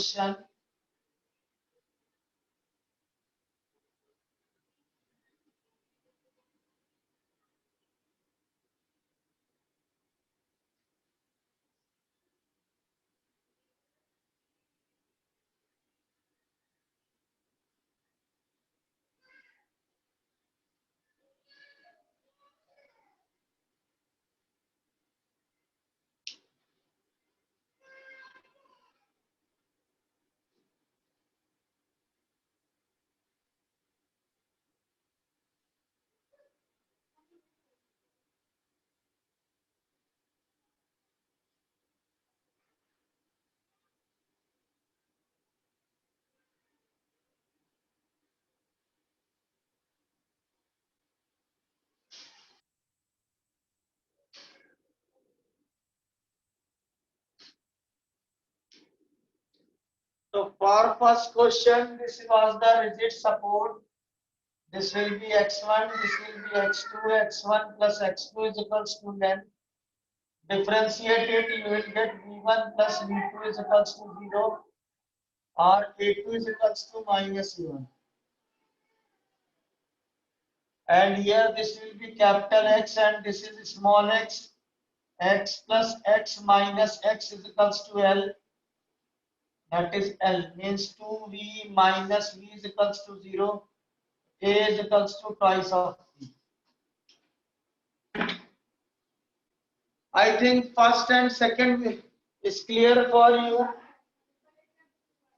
question. So for first question, this was the rigid support. This will be x1, this will be x2, x1 plus x2 is equals to then. Differentiate it, you will get v1 plus v2 is equals to 0 or a2 is equals to minus a1. And here this will be capital X and this is small x. X plus x minus x is equals to L. That is L means 2v minus v is equals to 0. A is equals to twice of v. I think first and second is clear for you.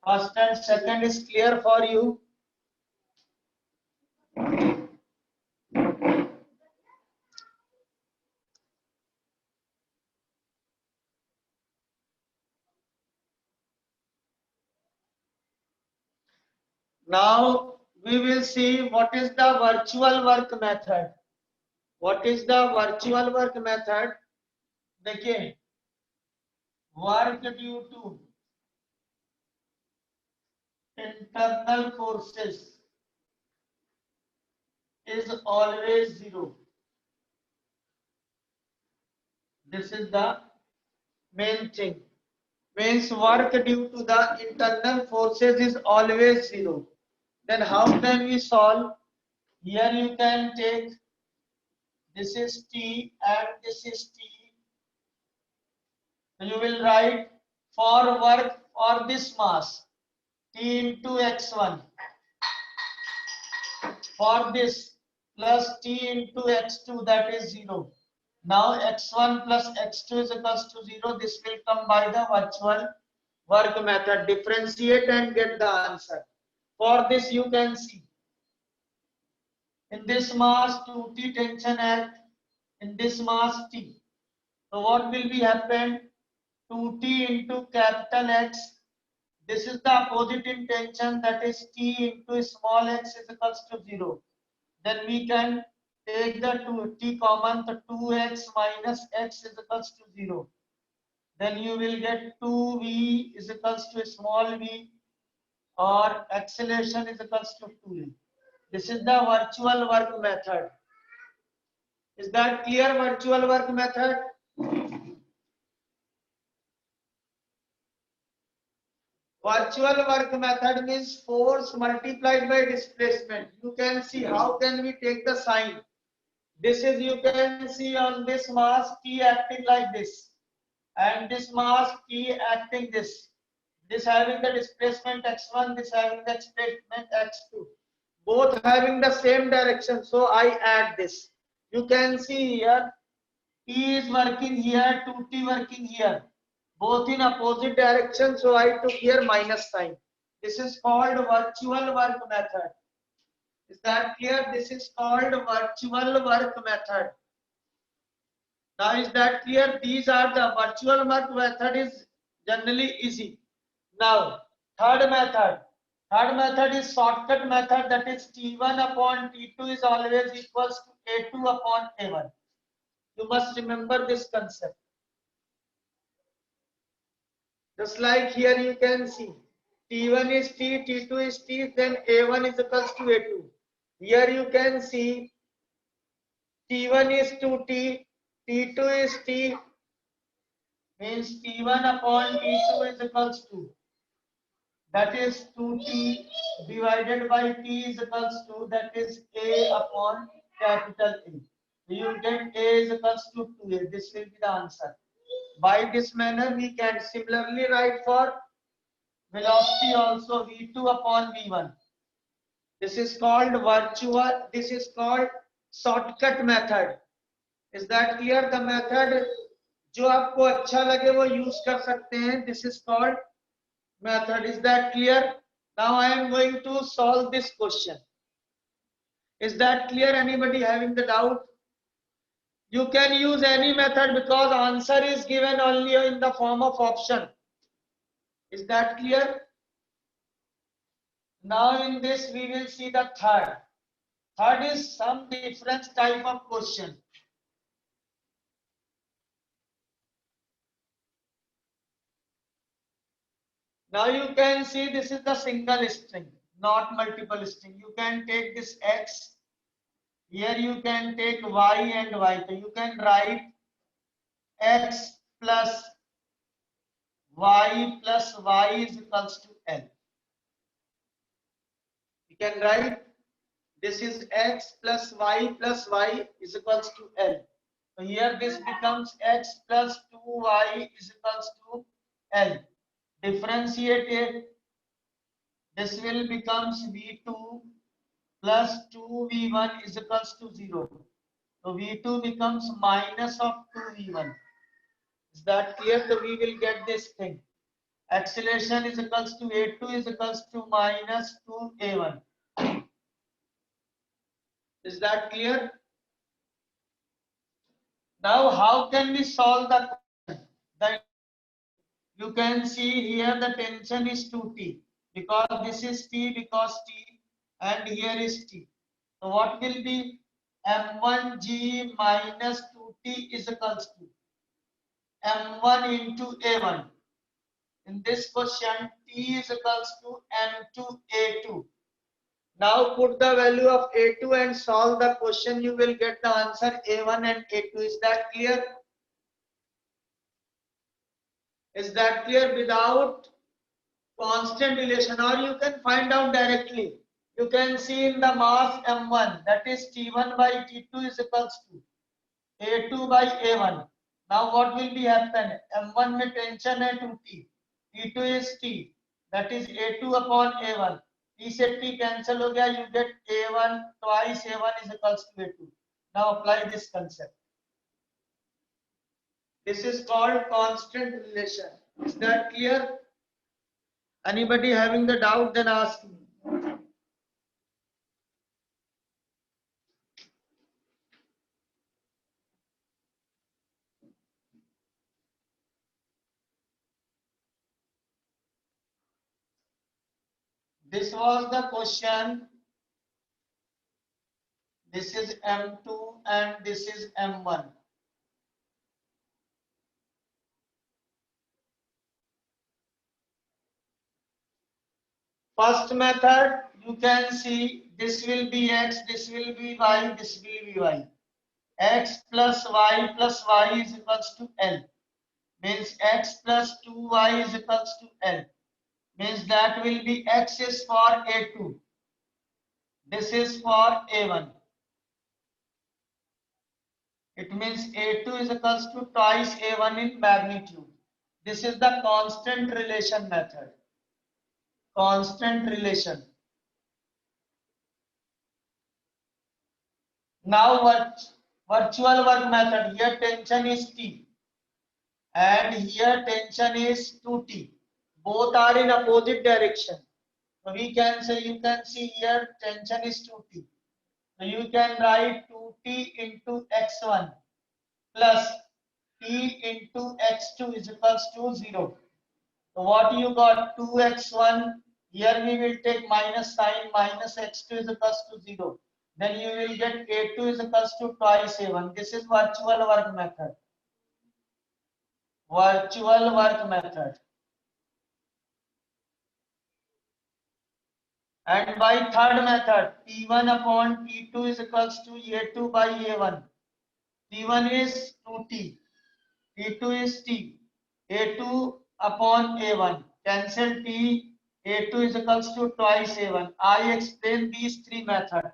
First and second is clear for you. Now we will see what is the virtual work method. What is the virtual work method? देखिए, work due to internal forces is always 0. This is the main thing. Means work due to the internal forces is always 0. Then how can we solve? Here you can take this is T and this is T. So you will write for work for this mass T into x1 for this plus T into x2 that is 0. Now x1 plus x2 is equals to 0. This will come by the virtual work method. Differentiate and get the answer. For this you can see in this mass 2T tension act, in this mass T. So what will be happen? 2T into capital X. This is the opposite in tension, that is T into small x is equals to 0. Then we can take the 2T common, the 2x minus x is equals to 0. Then you will get 2v is equals to small v or acceleration is equals to 2v. This is the virtual work method. Is that clear? Virtual work method. Virtual work method means force multiplied by displacement. You can see how can we take the sign. This is, you can see on this mass T acting like this and this mass T acting this. This having the displacement x1, this having the displacement x2. Both having the same direction. So I add this. You can see here T is working here, 2T working here. Both in opposite direction. So I took here minus sign. This is called virtual work method. Is that clear? This is called virtual work method. Now is that clear? These are the virtual work method is generally easy. Now third method. Third method is shortcut method, that is T1 upon T2 is always equals to A2 upon A1. You must remember this concept. Just like here you can see T1 is T, T2 is T, then A1 is equals to A2. Here you can see T1 is 2T, T2 is T, means T1 upon T2 is equals to that is 2t divided by t is equals to, that is a upon capital A. You get a is equals to 2a. This will be the answer. By this manner, we can similarly write for velocity also v2 upon v1. This is called virtual. This is called shortcut method. Is that clear? The method जो आपको अच्छा लगे वो use कर सकते हैं. This is called method. Is that clear? Now I am going to solve this question. Is that clear? Anybody having the doubt? You can use any method because answer is given only in the form of option. Is that clear? Now in this we will see the third. Third is some different type of question. Now you can see this is the single string, not multiple string. You can take this x. Here you can take y and y. So you can write x plus y is equals to L. You can write this is x plus y is equals to L. So here this becomes x plus 2y is equals to L. Differentiate it. This will becomes v2 plus 2v1 is equals to 0. So v2 becomes minus of 2v1. Is that clear? So we will get this thing. Acceleration is equals to a2 is equals to minus 2a1. Is that clear? Now how can we solve the question? You can see here the tension is 2t because this is t because t and here is t. So what will be m1g minus 2t is equals to m1 into a1. In this question t is equals to m2 a2. Now put the value of a2 and solve the question. You will get the answer a1 and a2. Is that clear? Is that clear? Without constant relation, or you can find out directly. You can see in the mass m1, that is t1 by t2 is equals to a2 by a1. Now what will be happen? m1 में tension है 2t, t2 is t, that is a2 upon a1. t से t cancel हो गया, you get a1 twice a1 is equals to a2. Now apply this concept. This is called constant relation. Is that clear? Anybody having the doubt, then ask me. This was the question. This is M2 and this is M1. First method, you can see this will be x, this will be y, this will be y. X plus y is equals to L. Means x plus 2y is equals to L. Means that will be x is for A2. This is for A1. It means A2 is equals to twice A1 in magnitude. This is the constant relation method. Constant relation. Now virtual work method. Here tension is T and here tension is 2T. Both are in opposite direction. So we can say, you can see here tension is 2T. So you can write 2T into x1 plus T into x2 is equals to 0. So what you got? 2x1. Here we will take minus sign, minus x2 is equals to 0. Then you will get a2 is equals to twice a1. This is virtual work method. Virtual work method. And by third method, T1 upon T2 is equals to a2 by a1. T1 is 2t, T2 is t, a2 upon a1. Cancel t, A2 is equals to twice A1. I explain these three methods.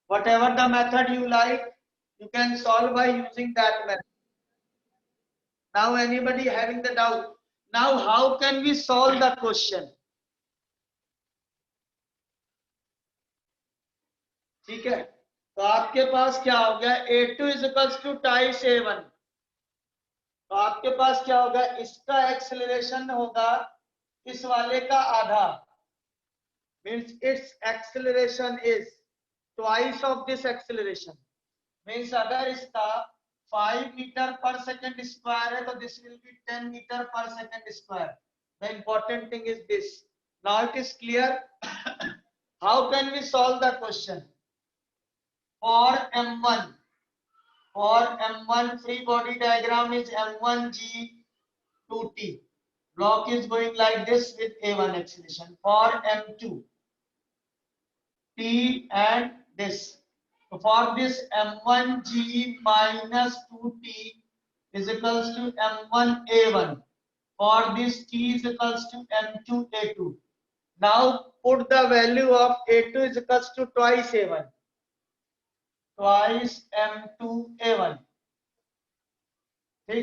Whatever the method you like, you can solve by using that method. Now anybody having the doubt? Now how can we solve the question? ठीक है, तो आपके पास क्या हो गया, A2 is equals to twice A1. तो आपके पास क्या होगा, इसका एक्सेलरेशन होगा इस वाले का आधा, means its acceleration is twice of this acceleration. means अगर इसका 5 मीटर पर सेकंड स्क्वायर है तो दिस विल बी 10 मीटर पर second square. The important thing is this. Now it is clear. How can we solve the question? For M1, free body diagram is M1G2T. Block is going like this with A1 acceleration. For M2, T and this. So for this M1G minus 2T is equals to M1A1. For this T is equals to M2A2. Now put the value of A2 is equals to twice A1. Twice M2A1.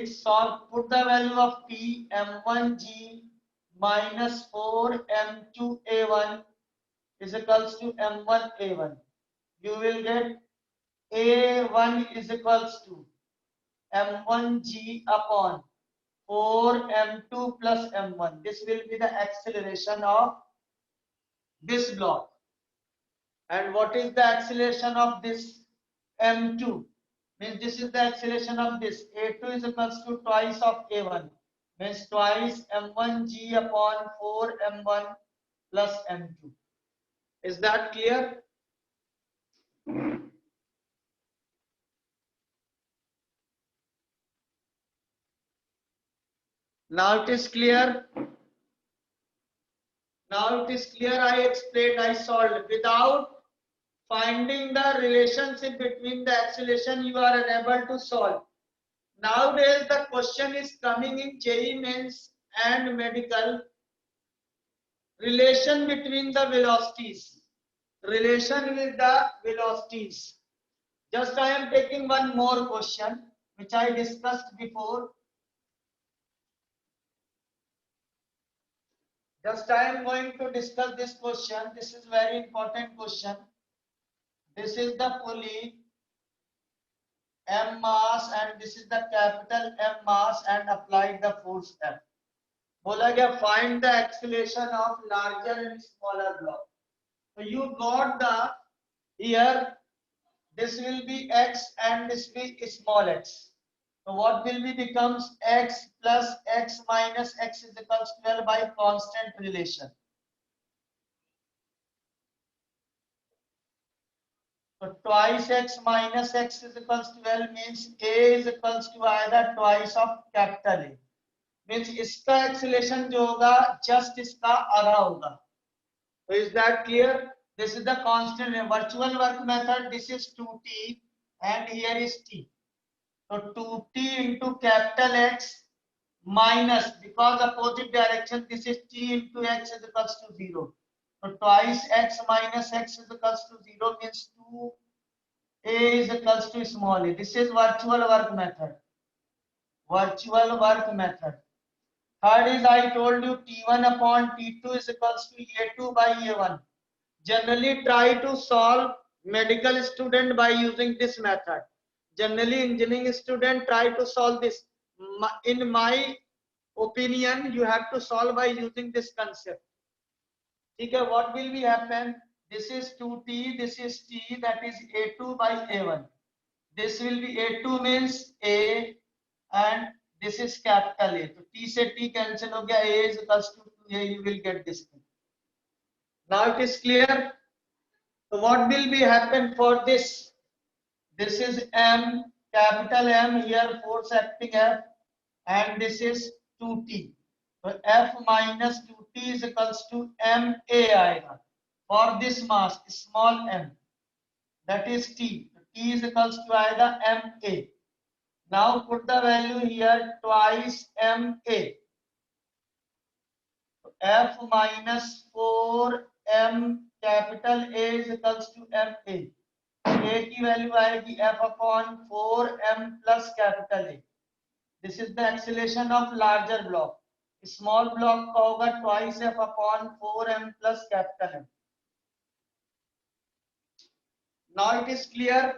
Solve, put the value of P, M1G minus 4 M2A1 is equals to M1A1. You will get A1 is equals to M1G upon 4 M2 plus M1. This will be the acceleration of this block. And what is the acceleration of this M2? Means this is the acceleration of this. A2 is equals to twice of A1. Means twice M1G upon 4 M1 plus M2. Is that clear? Now it is clear. Now it is clear. I explained, I solved. Without finding the relationship between the acceleration, you are unable to solve. Nowadays, the question is coming in JEE Mains and medical. Relation between the velocities. Relation with the velocities. Just I am taking one more question, which I discussed before. Just I am going to discuss this question. This is very important question. This is the pulley M mass and this is the capital M mass and apply the force F. बोला गया find the acceleration of larger and smaller block. So you got the here this will be x and this will be small x. So what will be becomes x plus x minus x is equals to 12 by constant relation. So twice x minus x is equals to 12 means a is equals to either twice of capital A. Means इसका acceleration जो होगा just इसका आधा होगा. So is that clear? This is the constant virtual work method. This is 2t and here is t. So 2t into capital X minus, because opposite direction, this is t into x is equals to 0. So twice x minus x is equals to 0 means 2a is equals to small a. This is virtual work method. Virtual work method. Third is I told you T1 upon T2 is equals to A2 by A1. Generally try to solve medical student by using this method. Generally engineering student try to solve this. In my opinion, you have to solve by using this concept. Okay, what will be happen? This is 2t, this is t, that is A2 by A1. This will be A2 means A and this is capital A. So T से T cancel हो गया, A is equals to 2A, you will get this thing. Now it is clear. So what will be happen for this? This is M, capital M, here force acting F, and this is 2T. So F minus 2T is equals to MA आएगा. For this mass, small m, that is T. So T is equals to आएगा MA. Now put the value here twice MA. F minus 4m capital A is equals to ma. A की value आएगी F upon 4m plus capital A. This is the acceleration of larger block. Small block का होगा twice F upon 4m plus capital M. Now it is clear.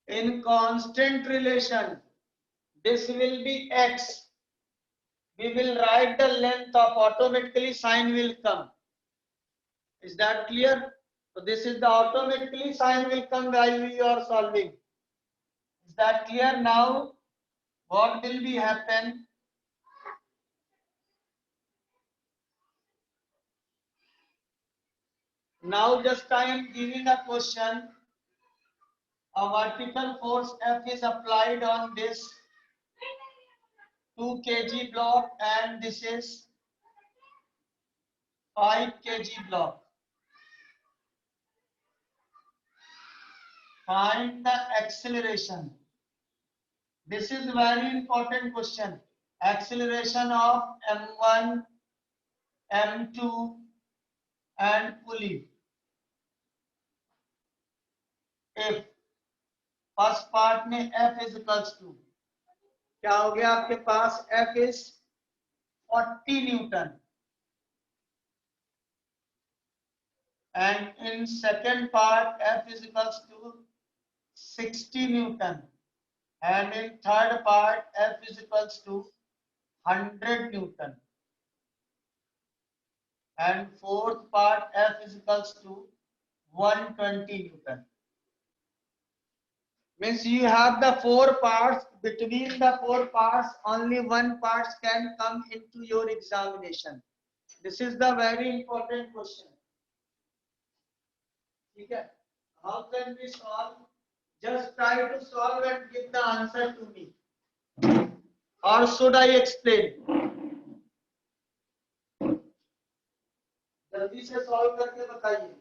In constant relation, this will be x. We will write the length of, automatically sign will come. Is that clear? So this is the automatically sign will come while we are solving. Is that clear now? What will be happen? Now just I am giving a question. A vertical force F is applied on this 2 kg block and this is 5 kg block. Find the acceleration. This is very important question. Acceleration of M1, M2 and pulley. If first part में F is equals to, क्या हो गया आपके पास? F is 40 Newton. And in second part F is equals to 60 Newton. And in third part F is equals to 100 Newton. And fourth part F is equals to 120 Newton. Means you have the 4 parts. Between the 4 parts, only one part can come into your examination. This is the very important question. Okay. How can we solve? Just try to solve and give the answer to me. Or should I explain? जल्दी से solve करके बताइए.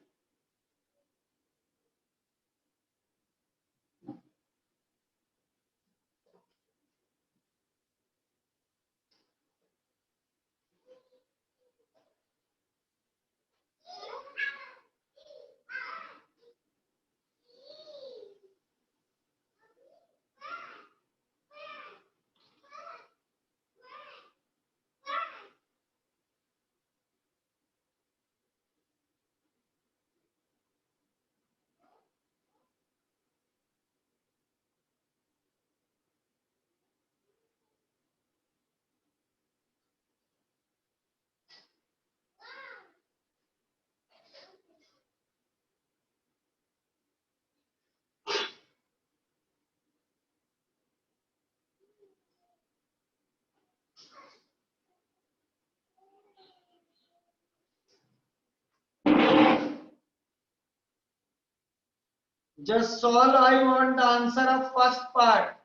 Just solve. I want the answer of first part.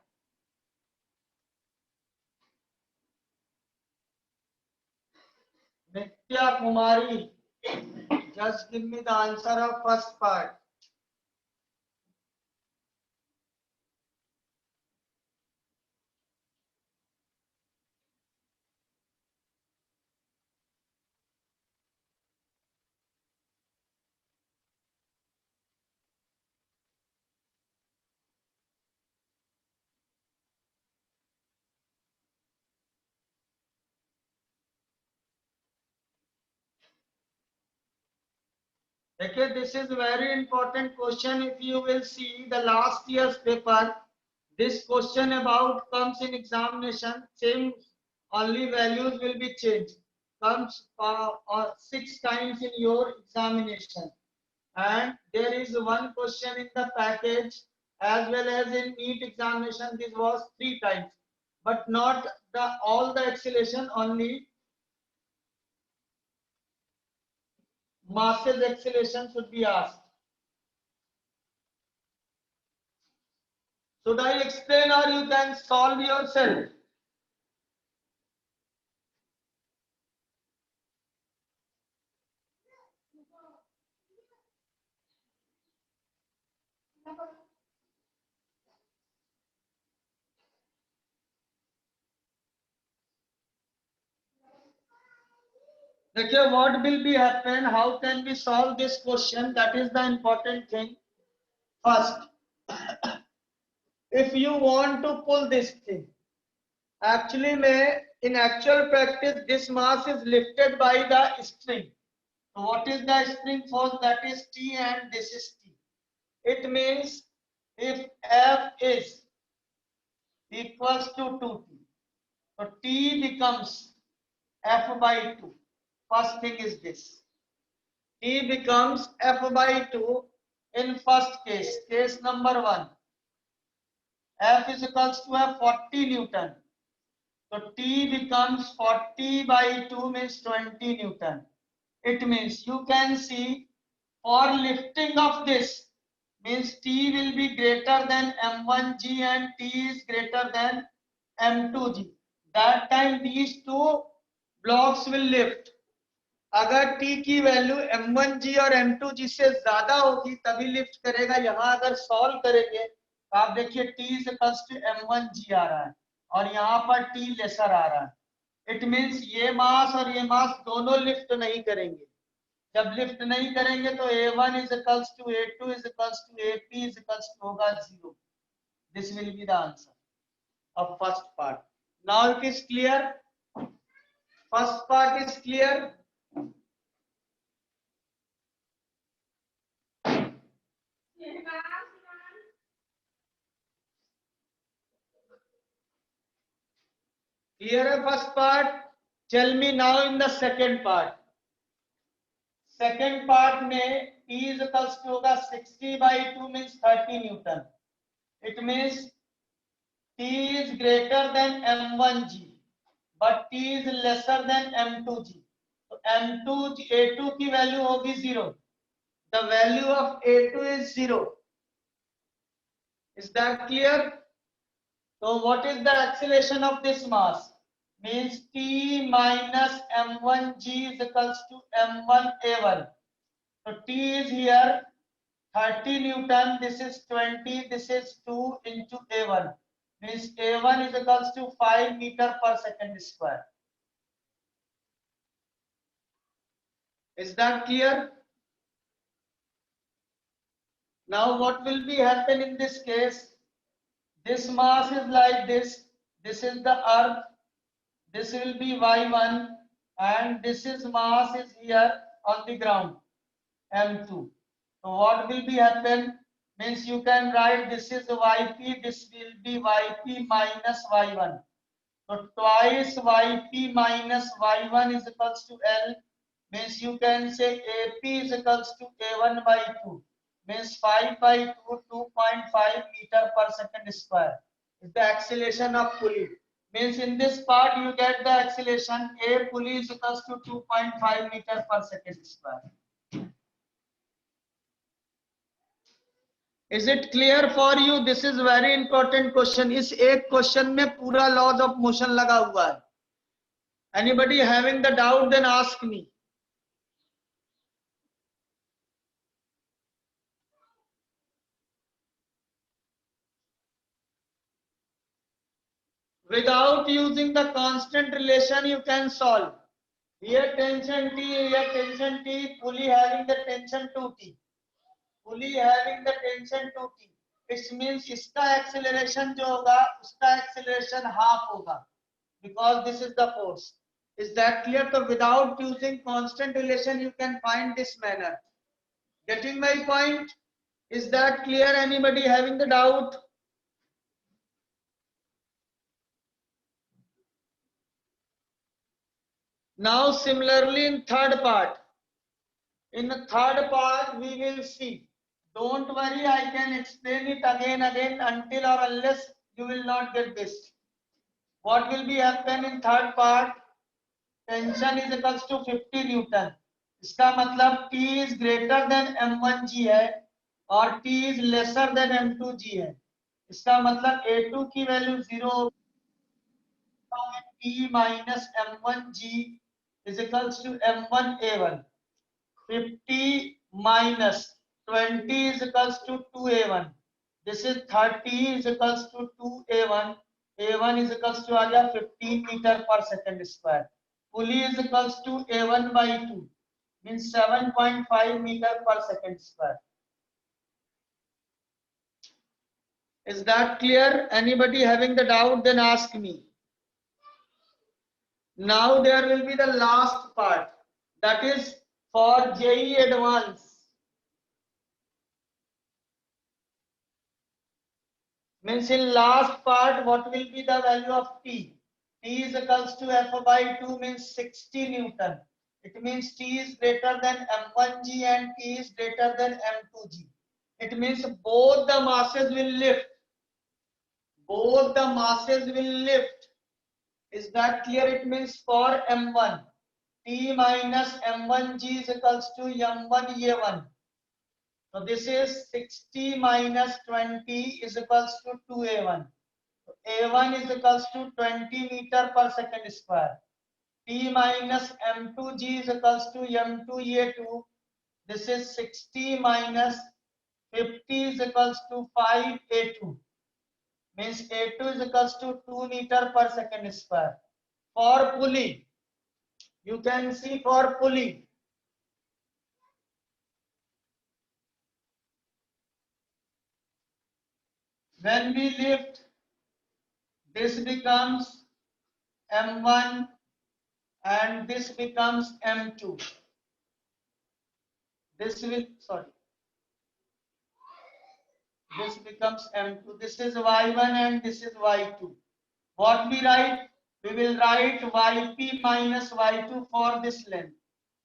Nitya Kumari, just give me the answer of first part. Okay, this is very important question. If you will see the last year's paper, this question about comes in examination, same only values will be changed. Comes 6 times in your examination. And there is one question in the package as well as in NEET examination. This was 3 times, but not the all the acceleration, only masses acceleration should be asked. Should I explain or you can solve yourself? देखिए what will be happen, how can we solve this question, that is the important thing. First, if you want to pull this thing, actually in actual practice this mass is lifted by the string. So what is the string force? That is T and this is T. It means if F is equals to 2T, so T becomes F by 2. First thing is this. T becomes F by 2 in first case, case number 1. F is equals to a 40 Newton. So T becomes 40 by 2 means 20 Newton. It means you can see for lifting of this means T will be greater than M1G and T is greater than M2G. That time these two blocks will lift. अगर T की value M1G और M2G से ज्यादा होगी तभी lift करेगा. यहाँ अगर सॉल्व करेंगे तो आप देखिए T is equals to M1G आ रहा है और यहाँ पर T लेसर आ रहा है. इट मींस ये मास और ये मास दोनों लिफ्ट नहीं करेंगे. जब लिफ्ट नहीं करेंगे तो A1 is equals to A2 is equals to AP is equals to होगा 0. This will be the answer of first part. Now it is clear. First part is clear. Clear first part. Tell me now in the second part. Second part में T is equals to होगा 60 by 2 means 30 Newton. It means T is greater than M1G, but T is lesser than M2G. So M2 A2 की value होगी 0. The value of A2 is 0. Is that clear? So what is the acceleration of this mass? Means T minus M1G is equals to M1A1. So T is here 30 Newton, this is 20, this is 2 into A1. Means A1 is equals to 5 meter per second square. Is that clear? Now what will be happen in this case? This mass is like this. This is the earth. This will be Y1 and this is mass is here on the ground, M2. So what will be happen? Means you can write this is Yp, this will be Yp minus Y1. So twice Yp minus Y1 is equals to L. Means you can say AP is equals to A1 by 2. Means 5 by 2, 2.5 meter per second square is the acceleration of pulley. Means in this part you get the acceleration A pulley is equals to 2.5 meter per second square. Is it clear for you? This is very important question. इस एक question में पूरा laws of motion लगा हुआ है. Anybody having the doubt then ask me. Without using the constant relation you can solve. Here tension T, here tension T, pulley having the tension 2T. Pulley having the tension 2T. It means इसका acceleration जो होगा उसका acceleration half होगा because this is the force. Is that clear? So without using constant relation you can find this manner. Getting my point? Is that clear? Anybody having the doubt? Now similarly in third part. In the third part we will see. Don't worry, I can explain it again until or unless you will not get this. What will be happen in third part? Tension is equals to 50 Newton. इसका मतलब T is greater than M1G है और T is lesser than M2G है. इसका मतलब A2 की value 0 T minus M1G is equals to M1A1. 50 minus 20 is equals to 2A1. This is 30 is equals to 2a1. a1 is equals to आ गया 15 meter per second square. Pulley is equals to a1 by 2 means 7.5 meter per second square. Is that clear? Anybody having the doubt, then ask me. Now there will be the last part, that is for JEE Advance. Means in last part, what will be the value of T? T is equals to F by 2 means 60 Newton. It means T is greater than M1G and T is greater than M2G. It means both the masses will lift. Both the masses will lift. Is that clear? It means for M1, T minus M1G is equals to M1A1. So this is 60 minus 20 is equals to 2A1. So A1 is equals to 20 meter per second square. T minus M2G is equals to M2A2. This is 60 minus 50 is equals to 5A2. Means A2 is equals to 2 meter per second square. For pulley, you can see for pulley, when we lift, this becomes M1 and this becomes M2. This becomes M2. This is Y1 and this is Y2. What we write? We will write YP minus Y2 for this length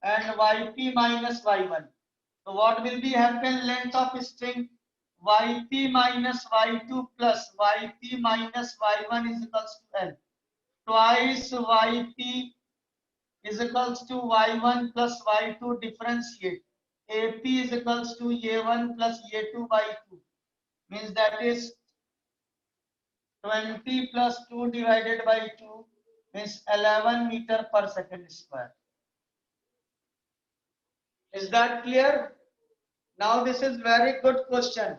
and YP minus Y1. So what will be happen? Length of string YP minus Y2 plus YP minus Y1 is equals to L. Twice YP is equals to Y1 plus Y2 differentiate. AP is equals to A1 plus A2 by 2. Means that is 20 plus 2 divided by 2 means 11 meter per second square. Is that clear? Now this is very good question.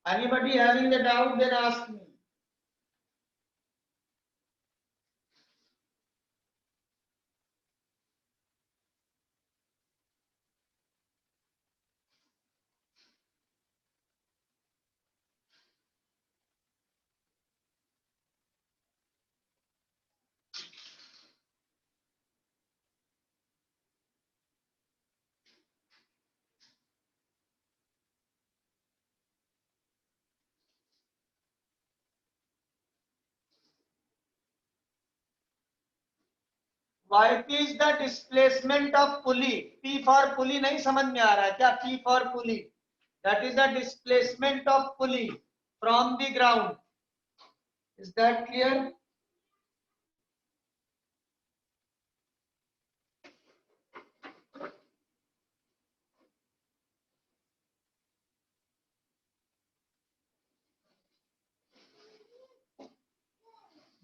Anybody having the doubt, then ask me. YP is the displacement of pulley. P for pulley नहीं समझ में आ रहा है क्या? P for pulley. That is the displacement of pulley from the ground. Is that clear?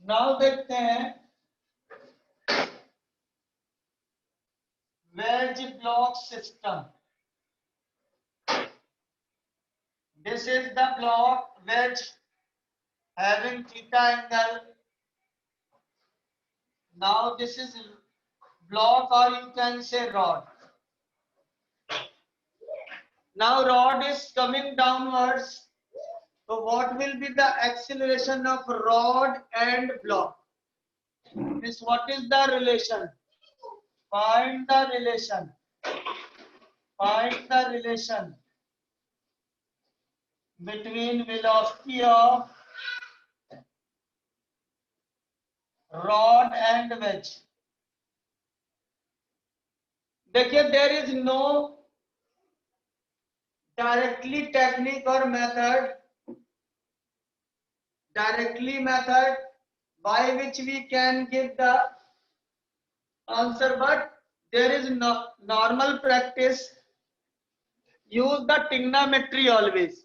Now देखते हैं wedge block system. This is the block wedge having theta angle. Now this is block, or you can say rod. Now rod is coming downwards. So what will be the acceleration of rod and block? This, what is the relation? Find the relation. Find the relation between velocity of rod and wedge. देखिए, there is no directly technique or method by which we can give the answer, but there is no normal practice. Use the trigonometry always.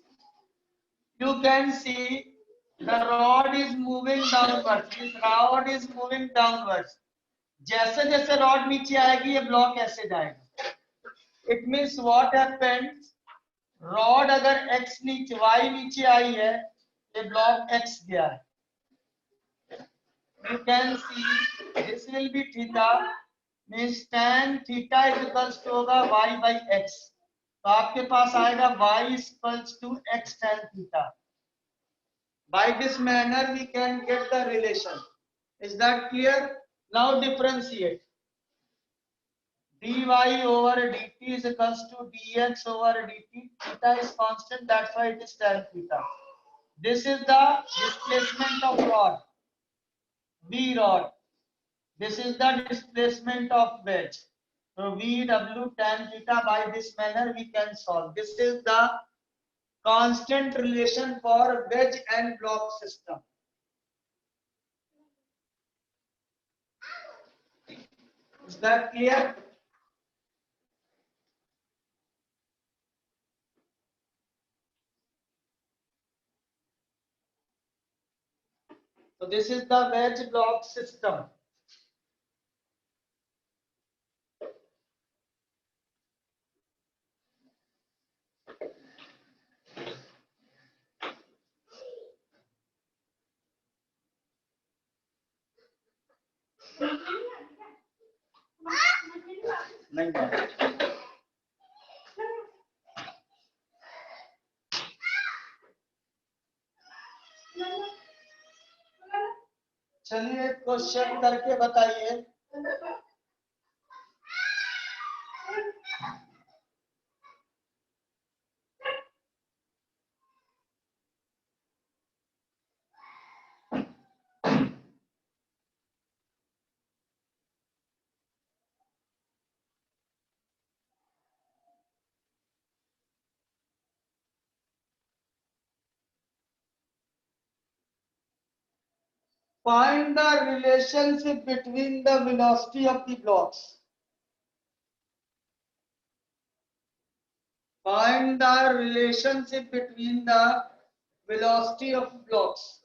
You can see the rod is moving downwards. This rod is moving downwards. जैसे जैसे rod नीचे आएगी ये block ऐसे जाएगा. It means what happens, rod अगर x नीचे y नीचे आई है, ये ब्लॉक x गया है. You can see this will be theta, means tan theta is equals to होगा y by x. तो आपके पास आएगा y is equals to x tan theta. By this manner we can get the relation. Is that clear? Now differentiate. dy over dt is equals to dx over dt. Theta is constant, that's why it is tan theta. This is the displacement of rod, v rod. This is the displacement of wedge. So VW tan theta, by this manner we can solve. This is the constant relation for wedge and block system. Is that clear? So this is the wedge block system. नहीं चलिए question करके बताइए. Find the relationship between the velocity of the blocks. Find the relationship between the velocity of blocks.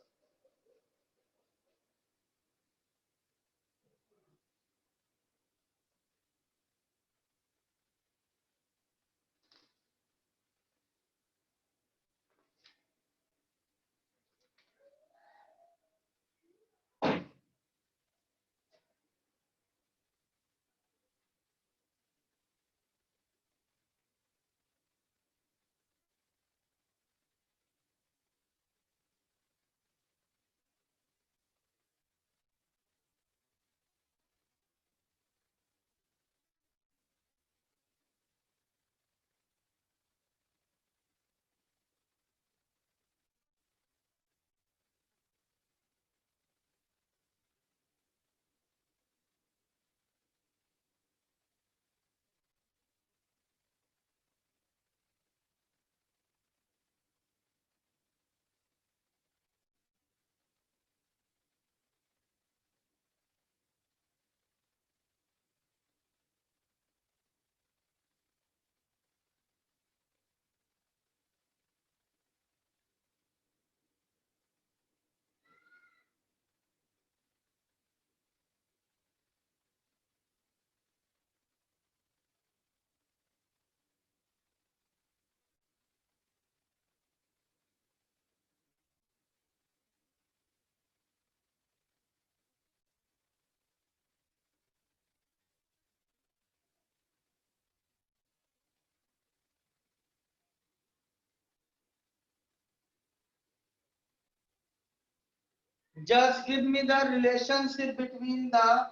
Just give me the relationship between the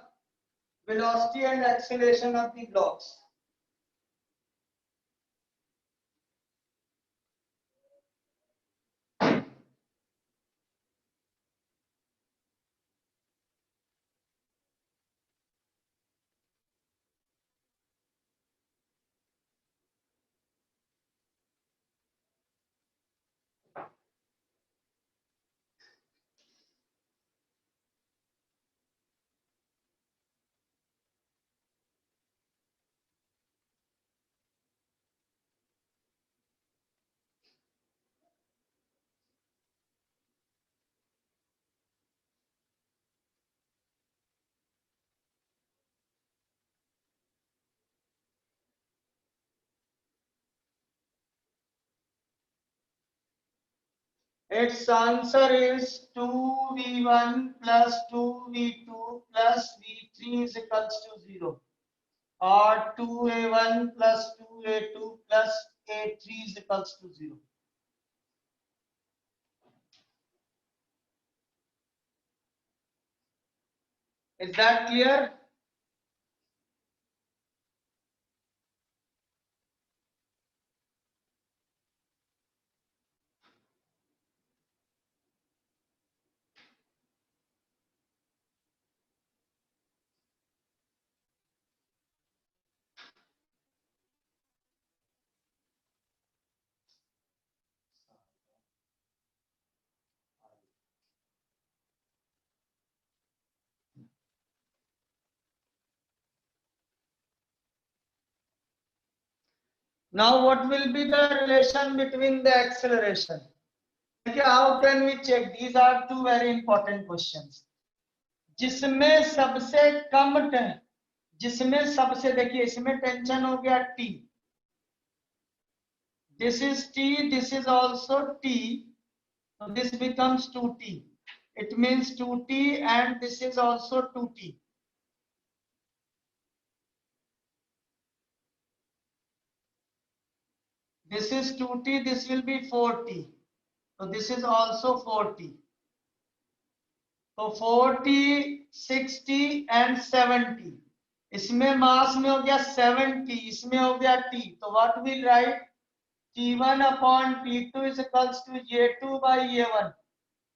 velocity and acceleration of the blocks. Its answer is 2v1 plus 2v2 plus v3 is equals to 0, or 2a1 plus 2a2 plus a3 is equals to 0. Is that clear? Now what will be the relation between the acceleration? How can we check? These are two very important questions. जिसमें सबसे कम जिसमें सबसे, देखिए इसमें tension हो गया t, this is t, this is also t, so this becomes 2t. It means 2t, and this is also 2t. This is 2t, this will be 4t. So this is also 4t. So 40, 60 and 70. इसमें मास में हो गया 70, इसमें हो गया t. तो what we'll write? T1 upon T2 is equals to J2 by A1.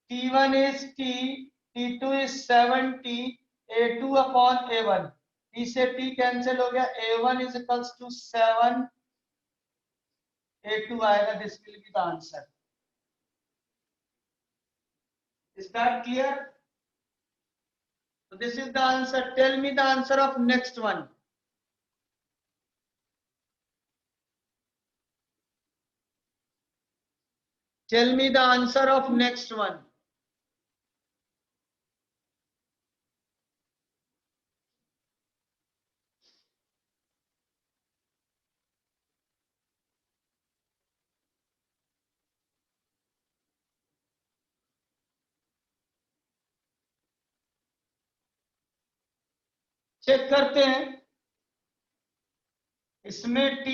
T1 is T, T2 is 70, A2 upon A1. T से T cancel हो गया, A1 is equals to 7, A2 आएगा. This will be the answer. Is that clear? So this is the answer. Tell me the answer of next one. Tell me the answer of next one. Check करते हैं. इसमें t,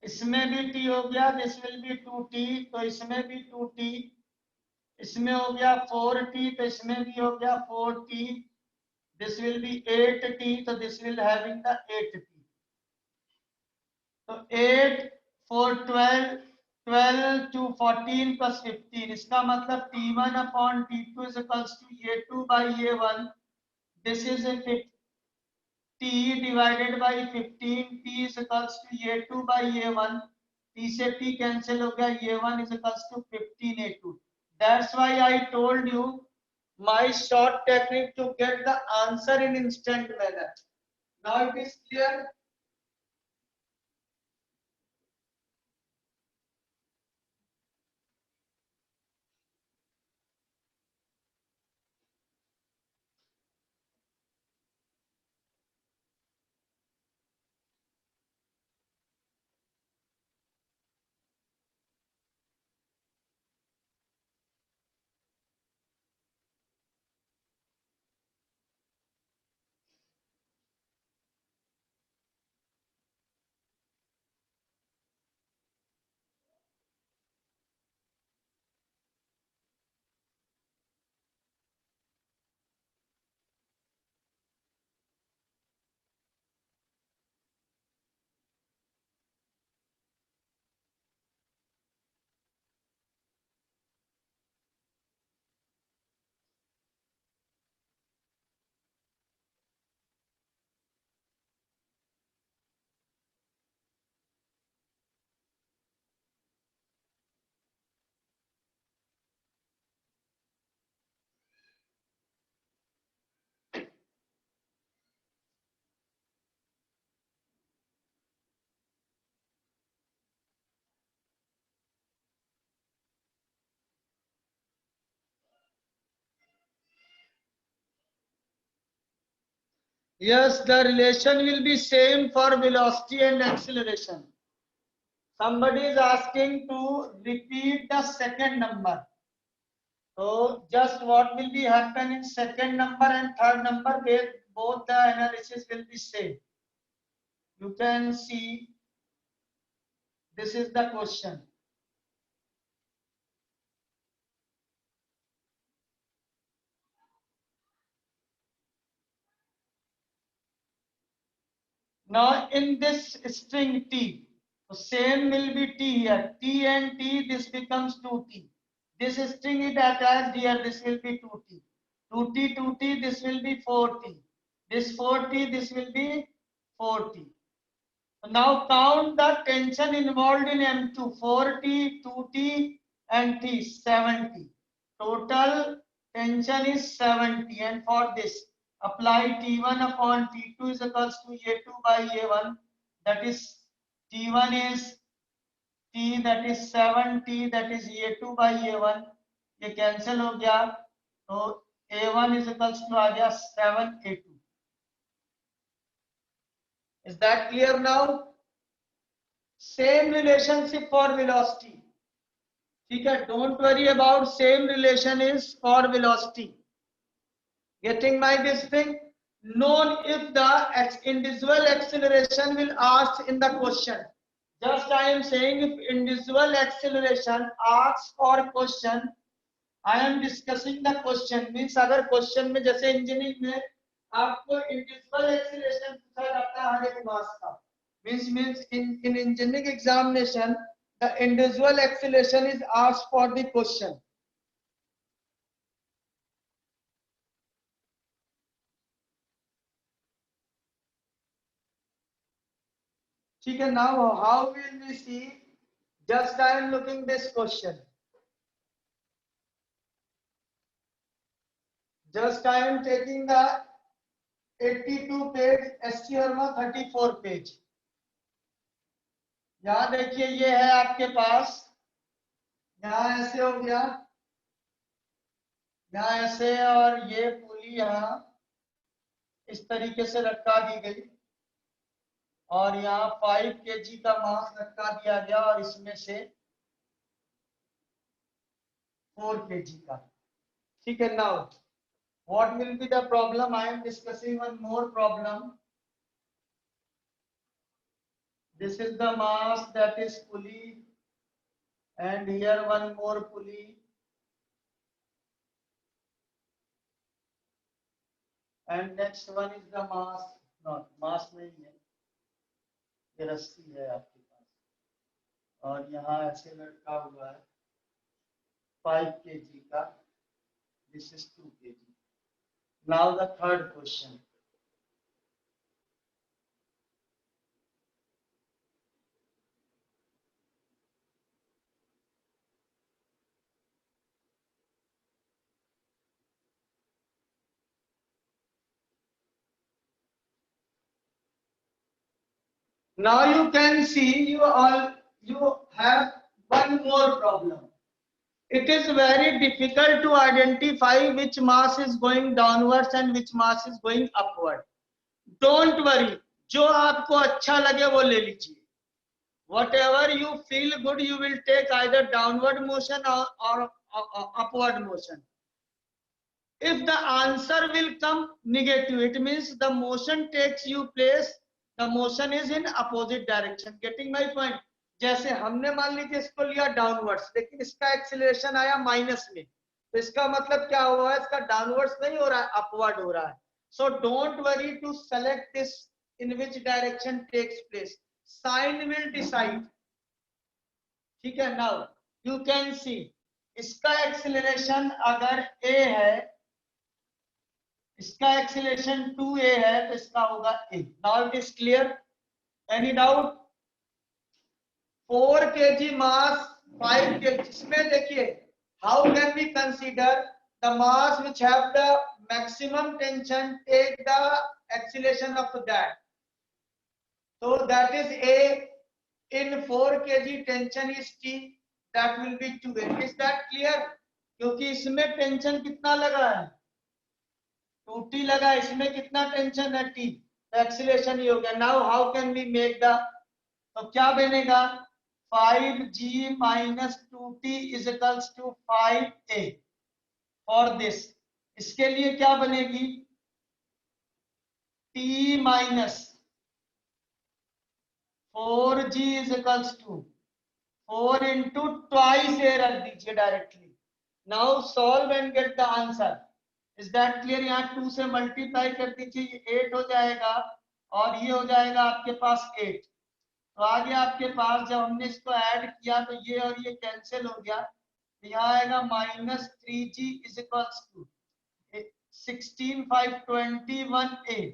इसमें भी t हो गया, this will B 2t, तो इसमें भी 2t, इसमें हो गया 4t, तो इसमें भी हो गया 4t, this will be 8t, so this will having the 8t. तो 8 4 12, 12 to 14 plus 15, इसका मतलब t1 upon t2 is equals to a2 by a1. This is a t divided by 15, t is equals to a2 by a1. t से t cancel हो गया, a1 is equals to 15 a2. That's why I told you my short technique to get the answer in instant manner. Now it is clear. Yes, the relation will be same for velocity and acceleration. somebody is asking to repeat the second number. So just what will be happen in second number and third number, where both the analysis will be same. You can see this is the question. Now in this string T, so same will be T here. T and T, this becomes 2T. This string it attached here, this will be 2T. 2T, 2T, this will be 4T. This 4T, this will be 4T. Now count the tension involved in M2, 4T, 2T and T, 7T. Total tension is 70, and for this apply T1 upon T2 is equals to A2 by A1, that is T1 is T, that is 7T, that is A2 by A1, ये cancel हो गया, तो A1 is equals to आ गया 7A2. Is that clear now? Same relationship for velocity. ठीक है, don't worry about same relation is for velocity. Getting my this thing? Known if the individual acceleration will ask in the question. Just I am saying if individual acceleration asks for question, I am discussing the question. Means अगर question में जैसे engineering में आपको individual acceleration पूछा जाता है हर एक मास का. Means in engineering examination, the individual acceleration is asked for the question. ठीक है, now how will we see? Just I am looking this question. Just I am taking the 82 page, ST Verma 34 page. यहाँ देखिए ये है आपके पास, यहाँ ऐसे हो गया, यहाँ ऐसे, और ये पुली यहाँ इस तरीके से लटका दी गई, और यहाँ 5 kg का मास लटका दिया गया, और इसमें से 4 kg का. ठीक है, now what will be the problem? I am discussing one more problem. This is the mass, that is pulley, and here one more pulley, and next one is the mass. Not mass नहीं है, ये रस्सी है आपके पास, और यहाँ ऐसे लटका हुआ है 5 kg का. This is 2 kg. Now the third question. Now you can see you have one more problem. It is very difficult to identify which mass is going downwards and which mass is going upward. Don't worry, जो आपको अच्छा लगे वो ले लीजिए. Whatever you feel good, you will take either downward motion or upward motion. If the answer will come negative, it means the motion takes you place, the motion is in opposite direction. Getting my point? जैसे हमने मान लीजिए इसको लिया downwards, लेकिन इसका acceleration आया minus में, तो इसका मतलब क्या हुआ है, इसका डाउनवर्ड्स नहीं हो रहा है, अपवर्ड हो रहा है. So don't worry to select this in which direction takes place. Sign will decide. ठीक है, now you can see इसका एक्सीलरेशन अगर a है, इसका एक्सीलरेशन 2a है, तो इसका होगा a. Now it is clear? Any doubt? 4 kg mass, 5 kg. इसमें देखिए, how can we consider the mass which have the maximum tension take the acceleration of that? So that is a. In 4 kg tension is t, that will be 2a. Is that clear? क्योंकि इसमें tension कितना लगा है, 2t लगा, इसमें कितना tension है, t, तो एक्सीलरेशन ही हो गया. Now how can we make the, तो क्या बनेगा, 5g minus 2t is equals to 5a और दिस, इसके लिए क्या बनेगी, t minus 4g is equals to 4 into twice a रख दीजिए directly. Now solve and get the answer. Is that clear? यहाँ 2 से मल्टीप्लाई कर दीजिए, ये 8 हो जाएगा और ये हो जाएगा आपके पास 8. तो आगे आपके पास जब हमने इसको ऐड किया तो ये और ये कैंसिल हो गया, तो यहाँ आएगा minus 3g is equals to 16,521a.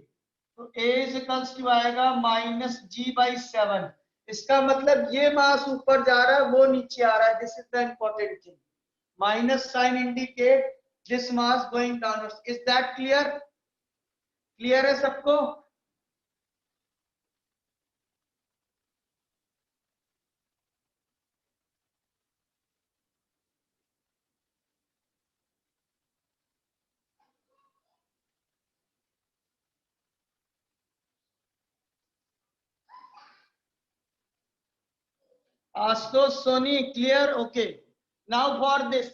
तो a इज इक्वल्स टू आएगा माइनस g बाई 7. इसका मतलब ये मास ऊपर जा रहा है, वो नीचे आ रहा है. This is the important thing. Minus sign indicate this mass going downwards. Is that clear? Clear है सबको? Ashutosh Soni clear? Okay. Now for this,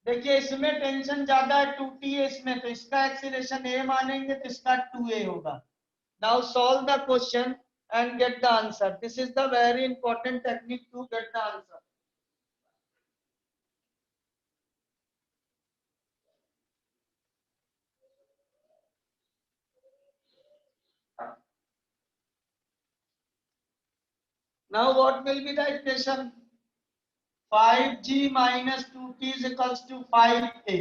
देखिए इसमें टेंशन ज्यादा है, 2t है इसमें, तो इसका एक्सीलरेशन a मानेंगे तो इसका 2a होगा. Now solve the question and get the answer. This is the very important technique to get the answer. Now what will be the equation? 5g minus 2t is equals to 5a.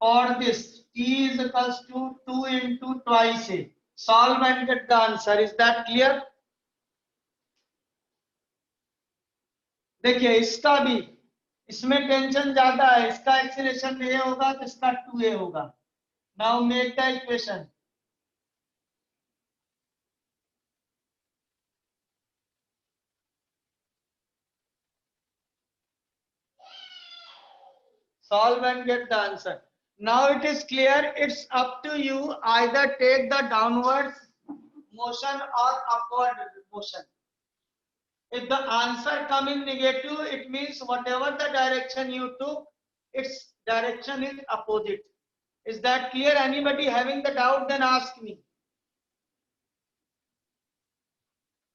For this, t is equals to 2 into twice a. Solve and get the answer. Is that clear? देखिए इसका भी, इसमें tension ज्यादा है, इसका acceleration a होगा तो इसका 2a होगा. Now make the equation. Solve and get the answer. Now it is clear. It's up to you. Either take the downward motion or upward motion. If the answer come in negative, it means whatever the direction you took, its direction is opposite. Is that clear? Anybody having the doubt, then ask me.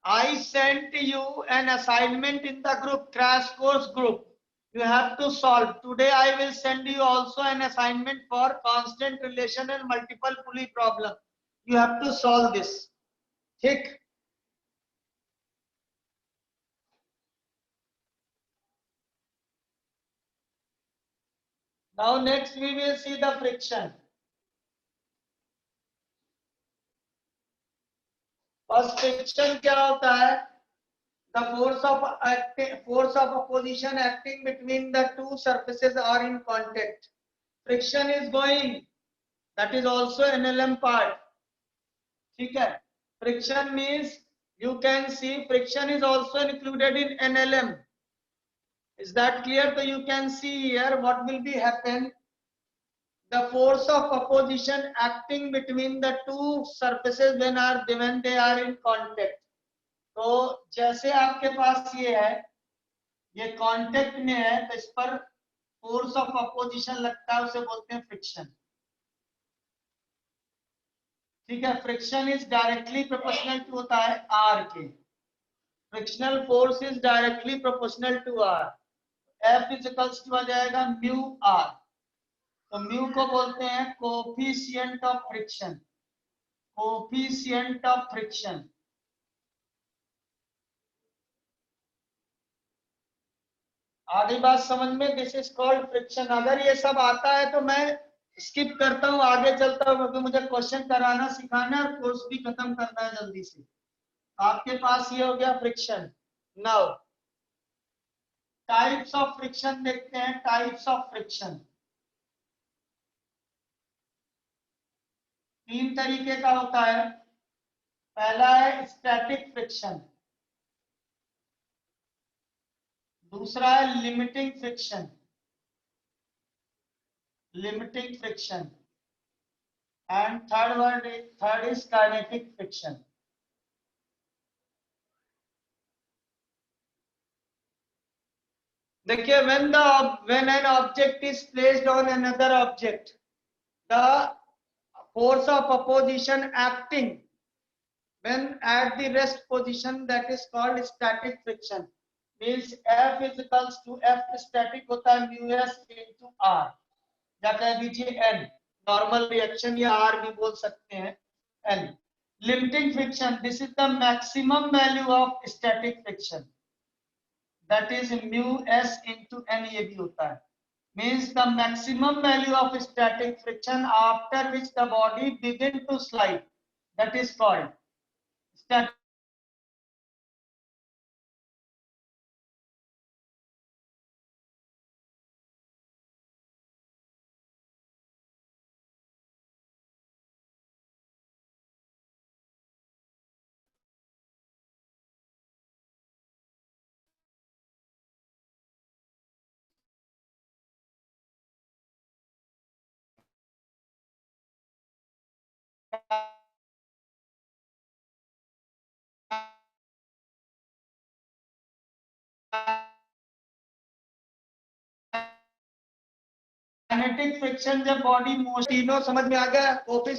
I sent you an assignment in the group, crash course group. You have to solve. Today I will send you also an assignment for constant relation and multiple pulley problem. You have to solve this. ठीक? Now next we will see the friction. First friction क्या होता है? The force of opposition acting between the two surfaces are in contact. Friction is going. That is also NLM part. ठीक है? Friction means you can see friction is also included in NLM. Is that clear? So you can see here what will be happen. The force of opposition acting between the two surfaces when they are in contact. तो जैसे आपके पास ये है, ये contact में है, तो इस पर फोर्स ऑफ अपोजिशन लगता है, उसे बोलते हैं फ्रिक्शन. ठीक है? Friction is directly proportional to होता है आर के. Frictional force is directly proportional to R. F is equals to आ जाएगा म्यू आर. तो म्यू को बोलते हैं coefficient of friction. Coefficient of friction. आधी बात समझ में? This is called friction. अगर ये सब आता है तो मैं स्किप करता हूँ, आगे चलता हूँ, क्योंकि मुझे क्वेश्चन कराना सिखाना है और कोर्स भी खत्म करना है जल्दी से. आपके पास ये हो गया friction. Now types of friction देखते हैं. टाइप्स ऑफ फ्रिक्शन 3 तरीके का होता है. पहला है स्टैटिक फ्रिक्शन, दूसरा है limiting friction, and third is kinetic friction. देखिए when an object is placed on another object, the force of opposition acting when at the rest position, that is called static friction. Means F is equals to F static होता है mu s into R, या कह दीजिए N, normal reaction या R भी बोल सकते हैं, N. Limiting friction, this is the maximum value of static friction, that is mu s into N, ये भी होता है. Means the maximum value of static friction after which the body begin to slide, that is called static. Kinetic friction जब body motion, तीनों समझ में आ गया office.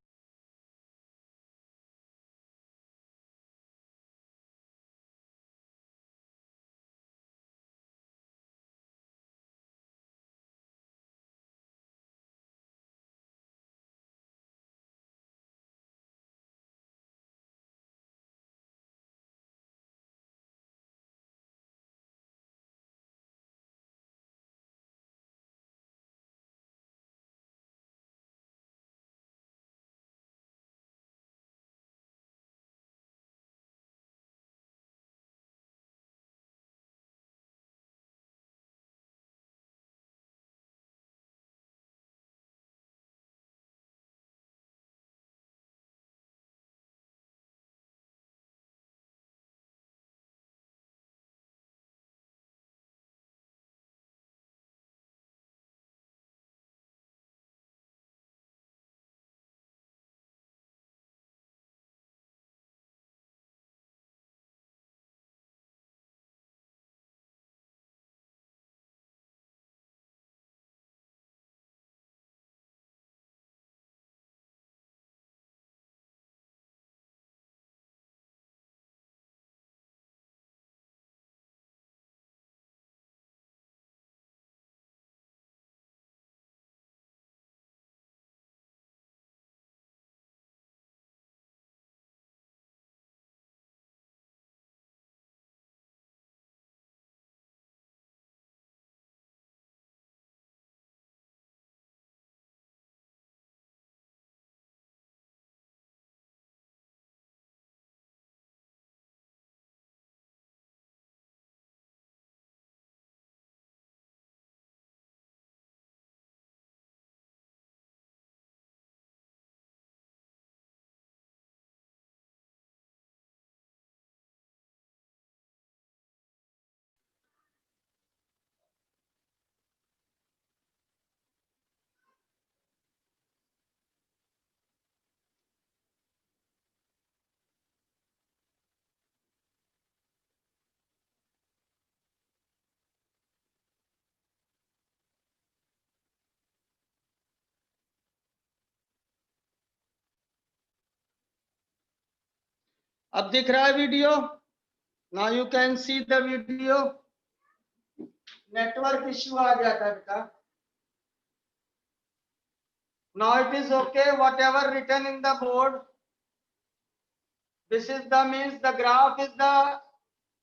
अब दिख रहा है video? Now you can see the video. Network issue आ गया था बेटा. Now it is okay. Whatever written in the board, this is the means the graph is the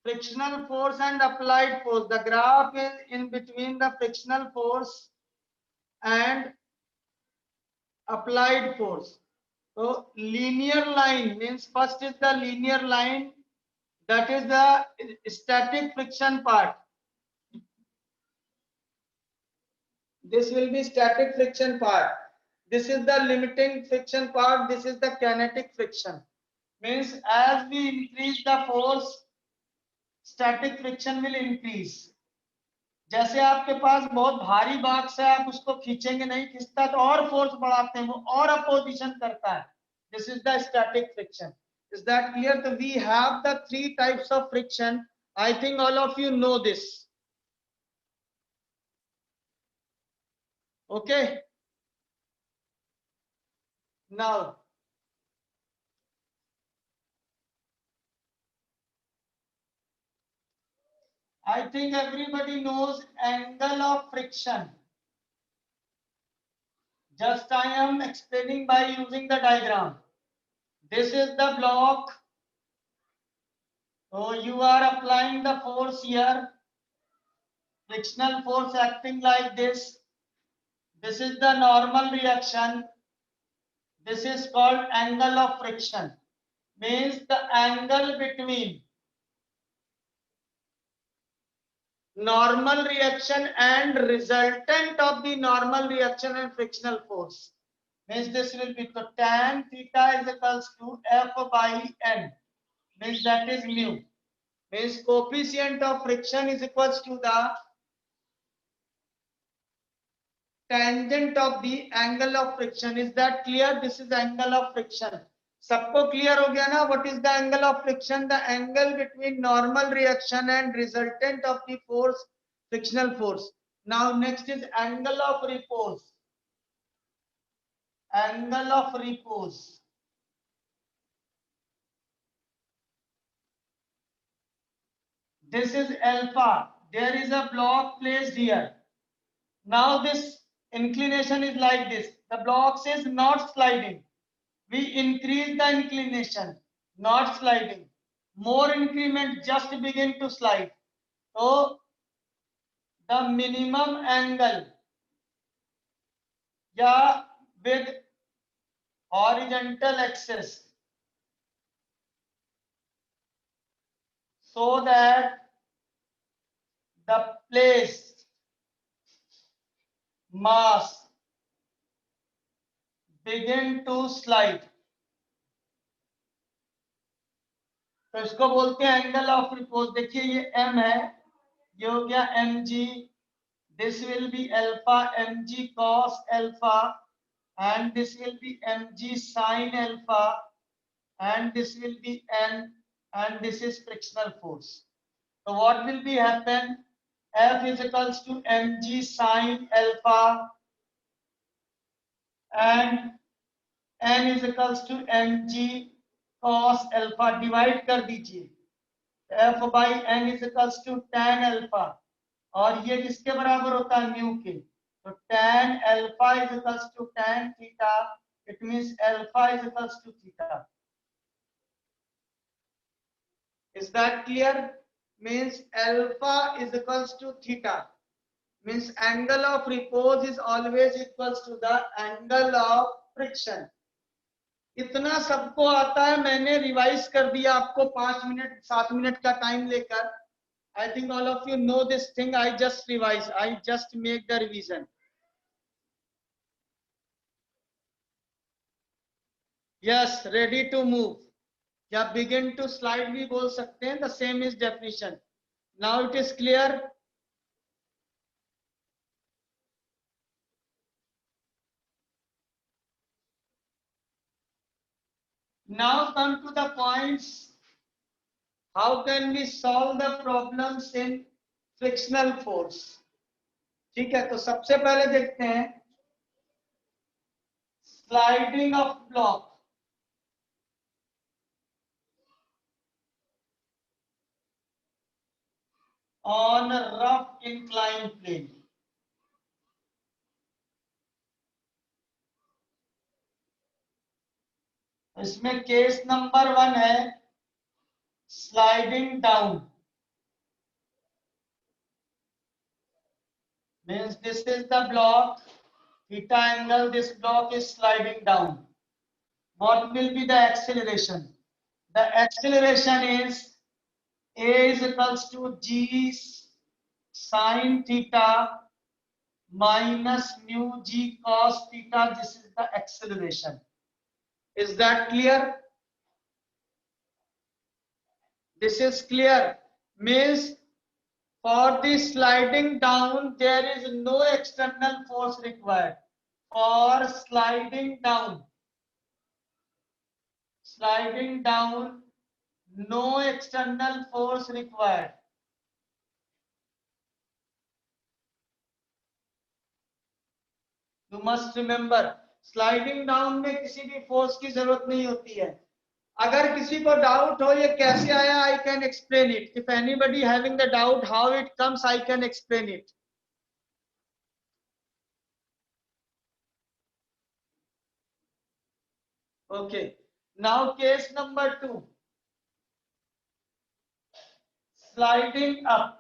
frictional force and applied force. The graph is in between the frictional force and applied force. So linear line means first is the linear line, that is the static friction part. This will be static friction part. This is the limiting friction part. This is the kinetic friction. Means as we increase the force, static friction will increase. जैसे आपके पास बहुत भारी box है, आप उसको खींचेंगे नहीं खींचता तो और फोर्स बढ़ाते हैं, वो और अपोजिशन करता है. This is the static friction. Is that clear? So we have the three types of friction. I think all of you know this. Okay. Now, I think everybody knows angle of friction. Just I am explaining by using the diagram. This is the block. So you are applying the force here. Frictional force acting like this. This is the normal reaction. This is called angle of friction. Means the angle between normal reaction and resultant of the normal reaction and frictional force. Means this will be, so tan theta is equals to F by N. Means that is mu. Means coefficient of friction is equals to the tangent of the angle of friction. Is that clear? This is angle of friction. सबको clear हो गया ना? What is the angle of friction? The angle between normal reaction and resultant of the force, frictional force. Now next is angle of repose. Angle of repose. This is alpha. There is a block placed here. Now this inclination is like this. The block is not sliding. We increase the inclination, not sliding. More increment, just begin to slide. So the minimum angle, yeah, with horizontal axis, so that the place mass begin to slide. तो इसको बोलते हैं angle of repose. देखिए ये m है, ये हो गया mg. This will be alpha mg cos alpha, and this will be mg sin alpha, and this will be n, and this is frictional force. So what will be happen? F is equals to mg sin alpha, and n is equals to mg cos alpha. Divide कर दीजिए. F by n is equals to tan alpha, और ये किसके बराबर होता है? Mu के. तो tan alpha is equals to tan theta. It means alpha is equals to theta. Is that clear? Means alpha is equals to theta. Means angle of repose is always equals to the angle of friction. इतना सबको आता है, मैंने revise कर दिया आपको 5 minute 7 minute का time लेकर. I think all of you know this thing. I just revise. I just make the revision. Yes, ready to move. या begin to slide भी बोल सकते हैं. The same is definition. Now it is clear. Now come to the points. How can we solve the problems in frictional force? ठीक है, तो सबसे पहले देखते हैं sliding of block. On a rough inclined plane. इसमें केस नंबर 1 है sliding down. Means this is the block, theta angle, this block is sliding down. What will be the acceleration? The acceleration is a is equals to g sin theta minus mu g cos theta. This is the acceleration. Is that clear? This is clear. Means for the sliding down, there is no external force required. For sliding down, no external force required. You must remember, sliding down में किसी भी force की जरूरत नहीं होती है. अगर किसी को डाउट हो ये कैसे आया, I can explain it. If anybody having the doubt how it comes, I can explain it. Okay, now case number 2, sliding up.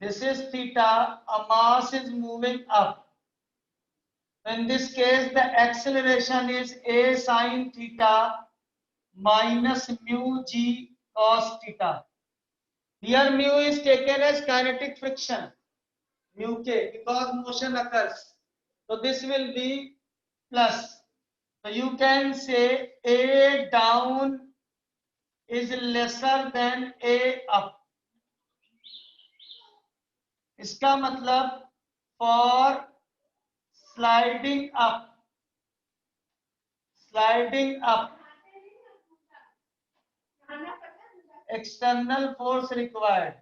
This is theta, a mass is moving up. In this case, the acceleration is a sin theta minus mu g cos theta. Here mu is taken as kinetic friction, mu k, because motion occurs. So this will be plus. So you can say a down is lesser than a up. इसका मतलब for sliding up, external force required.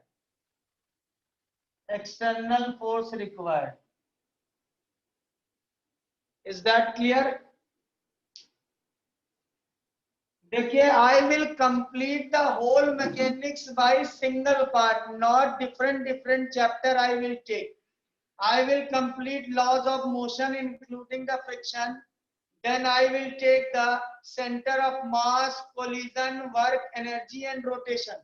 Is that clear? देखिए, I will complete the whole mechanics by single part, not different chapter. I will take. I will complete laws of motion including the friction. Then I will take the center of mass, collision, work, energy and rotation.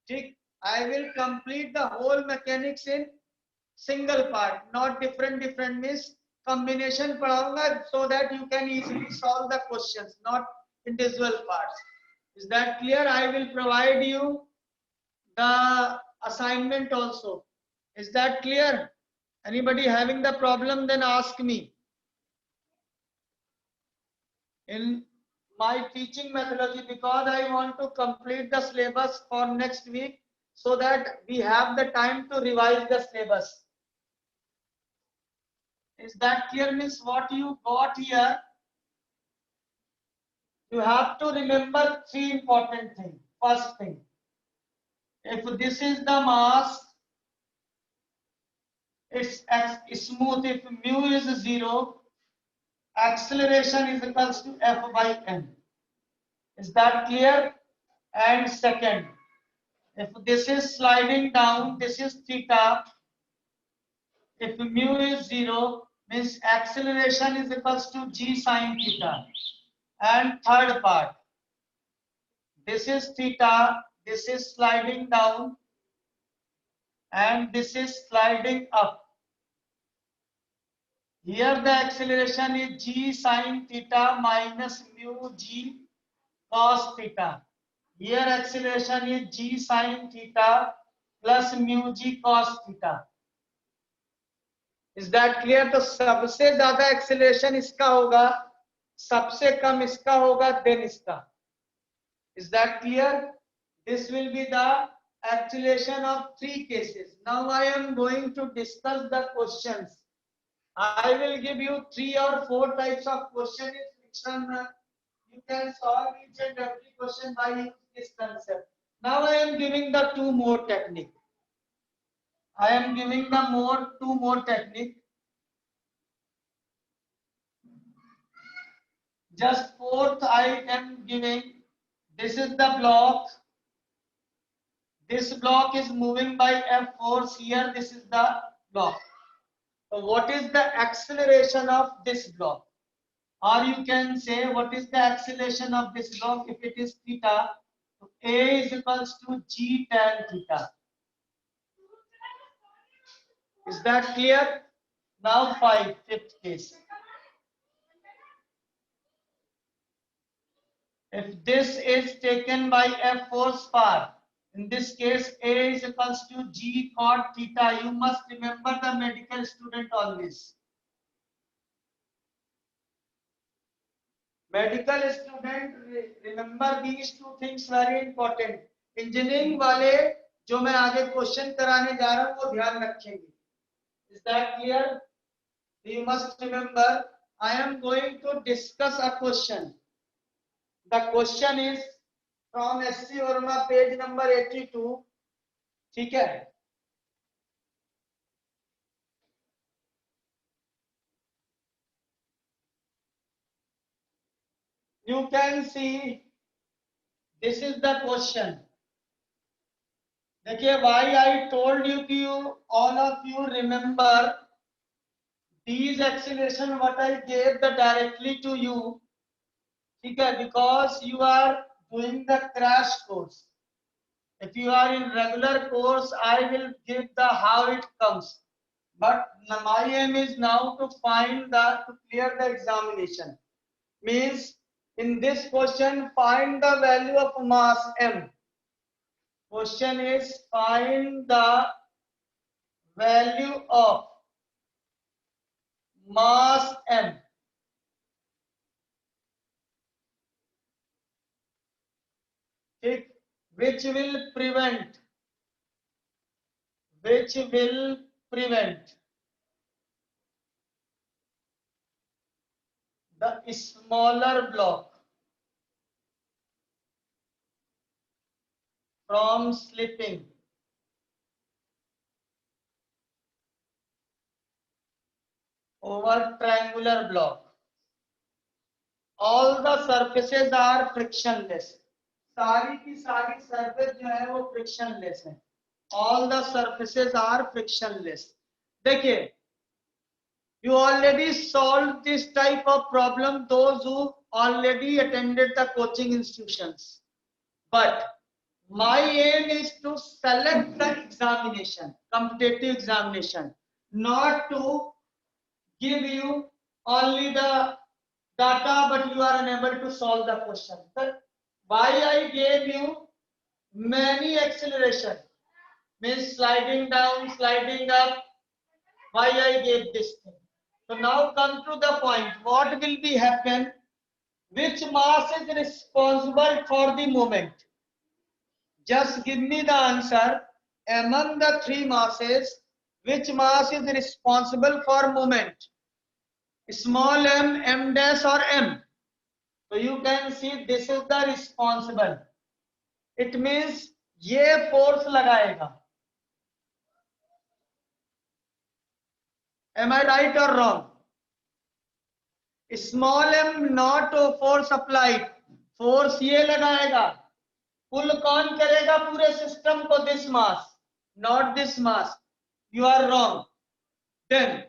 ठीक? I will complete the whole mechanics in single part, not different means combination पढ़ाऊंगा so that you can easily solve the questions, not individual parts. Is that clear? I will provide you the assignment also. Is that clear? Anybody having the problem, then ask me. In my teaching methodology, because I want to complete the syllabus for next week so that we have the time to revise the syllabus. Is that clear? Means what you got here, you have to remember three important things. First thing, if this is the mass, it's smooth. If mu is 0, acceleration is equals to F by m. Is that clear? And second, if this is sliding down, this is theta. If mu is 0, means acceleration is equals to g sine theta. And third part, this is theta, this is sliding down, and this is sliding up. Here the acceleration is g sine theta minus mu g cos theta. Here acceleration is g sine theta plus mu g cos theta. Is that clear? तो सबसे ज्यादा acceleration इसका होगा, सबसे कम इसका होगा, then इसका. Is that clear? This will be the acceleration of three cases. Now I am going to discuss the questions. I will give you 3 or 4 types of question in friction. You can solve each and every question by using this concept. Now I am giving the two more technique. Two more technique. Just fourth I am giving. This is the block. This block is moving by F force. Here this is the block. So what is the acceleration of this block? Or you can say what is the acceleration of this block? If it is theta, so A is equals to g tan theta. Is that clear? Now fifth case. If this is taken by F force par, in this case A is equals to g cot theta. You must remember the medical student always. Medical student, remember these two things very important. Engineering वाले जो मैं आगे question कराने जा रहा हूं वो ध्यान रखेंगे. Is that clear? You must remember, I am going to discuss a question. The question is from SC Verma, page number 82. ठीक है? you can see this is the question. देखिए, why I told you कि you all of you remember these acceleration what I gave the directly to you, ठीक है, because you are doing the crash course. If you are in regular course, I will give the how it comes. But my aim is now to find to clear the examination. Means in this question, find the value of mass m. Question is find the value of mass m. Which will prevent the smaller block from slipping over triangular block. All the surfaces are frictionless. सारी की सारी surface जो है वो frictionless है. All the surfaces are frictionless. देखिए, you already solved this type of problem, those who already attended the coaching institutions. But my aim is to select the examination, competitive examination, not to give you only the data, but you are unable to solve the question. But why I gave you many acceleration, means sliding down, sliding up, why I gave this thing. So now come to the point, what will be happen, which mass is responsible for the movement? Just give me the answer. Among the three masses, which mass is responsible for movement? Small m, m dash or m? So you can see this is the responsible. It means ये force लगाएगा. Am I right or wrong? Small m not force applied. Force ये लगाएगा. पुल कौन करेगा पूरे system को? This mass, not this mass. You are wrong. Then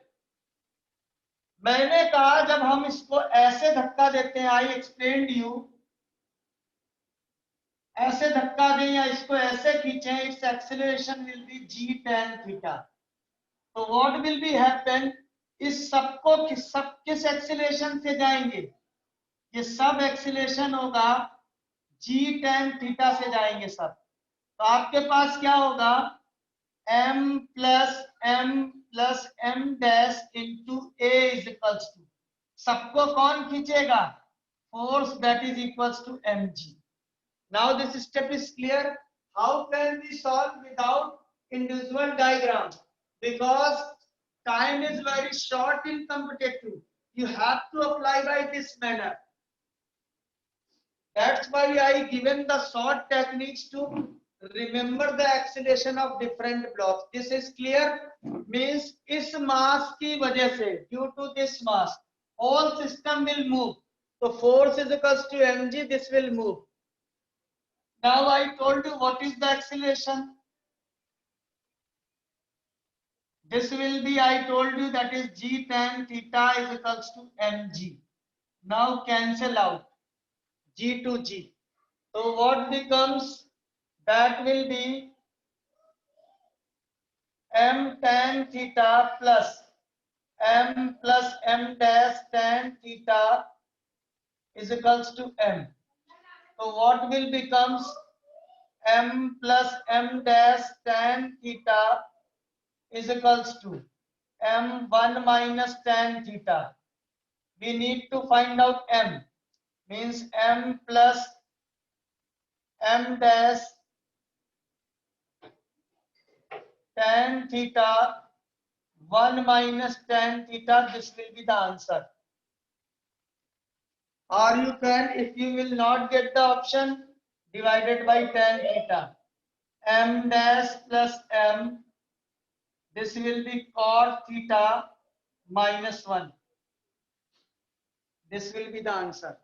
मैंने कहा जब हम इसको ऐसे धक्का देते हैं, आई एक्सप्लेन्ड यू, ऐसे धक्का दें या इसको ऐसे खींचें, it's acceleration will be g tan theta. तो व्हाट विल बी हैपन, इस सबको सब किस एक्सेलरेशन से जाएंगे? ये सब एक्सेलरेशन होगा जी tan थीटा से जाएंगे सब. तो आपके पास क्या होगा? m plus m dash into a is equals to, सबको कौन खींचेगा? Force that is equals to mg. Now this step is clear. How can we solve without individual diagram? Because time is very short in competitive. You have to apply by this manner. That's why I given the short techniques to remember the acceleration of different blocks. This is clear. Means इस mass की वजह से, due to this mass, all system will move. So force is equals to mg. This will move. Now I told you what is the acceleration. This will be, I told you, that is g tan theta is equals to mg. Now cancel out g to g. So what becomes? That will be m tan theta plus m dash tan theta is equals to m. So what will becomes m plus m dash tan theta is equals to m1 minus tan theta. We need to find out m, means m plus m dash tan theta 1 minus tan theta. This will be the answer. Or you can, if you will not get the option, divided by tan theta. M dash plus m. This will be cot theta minus 1. This will be the answer.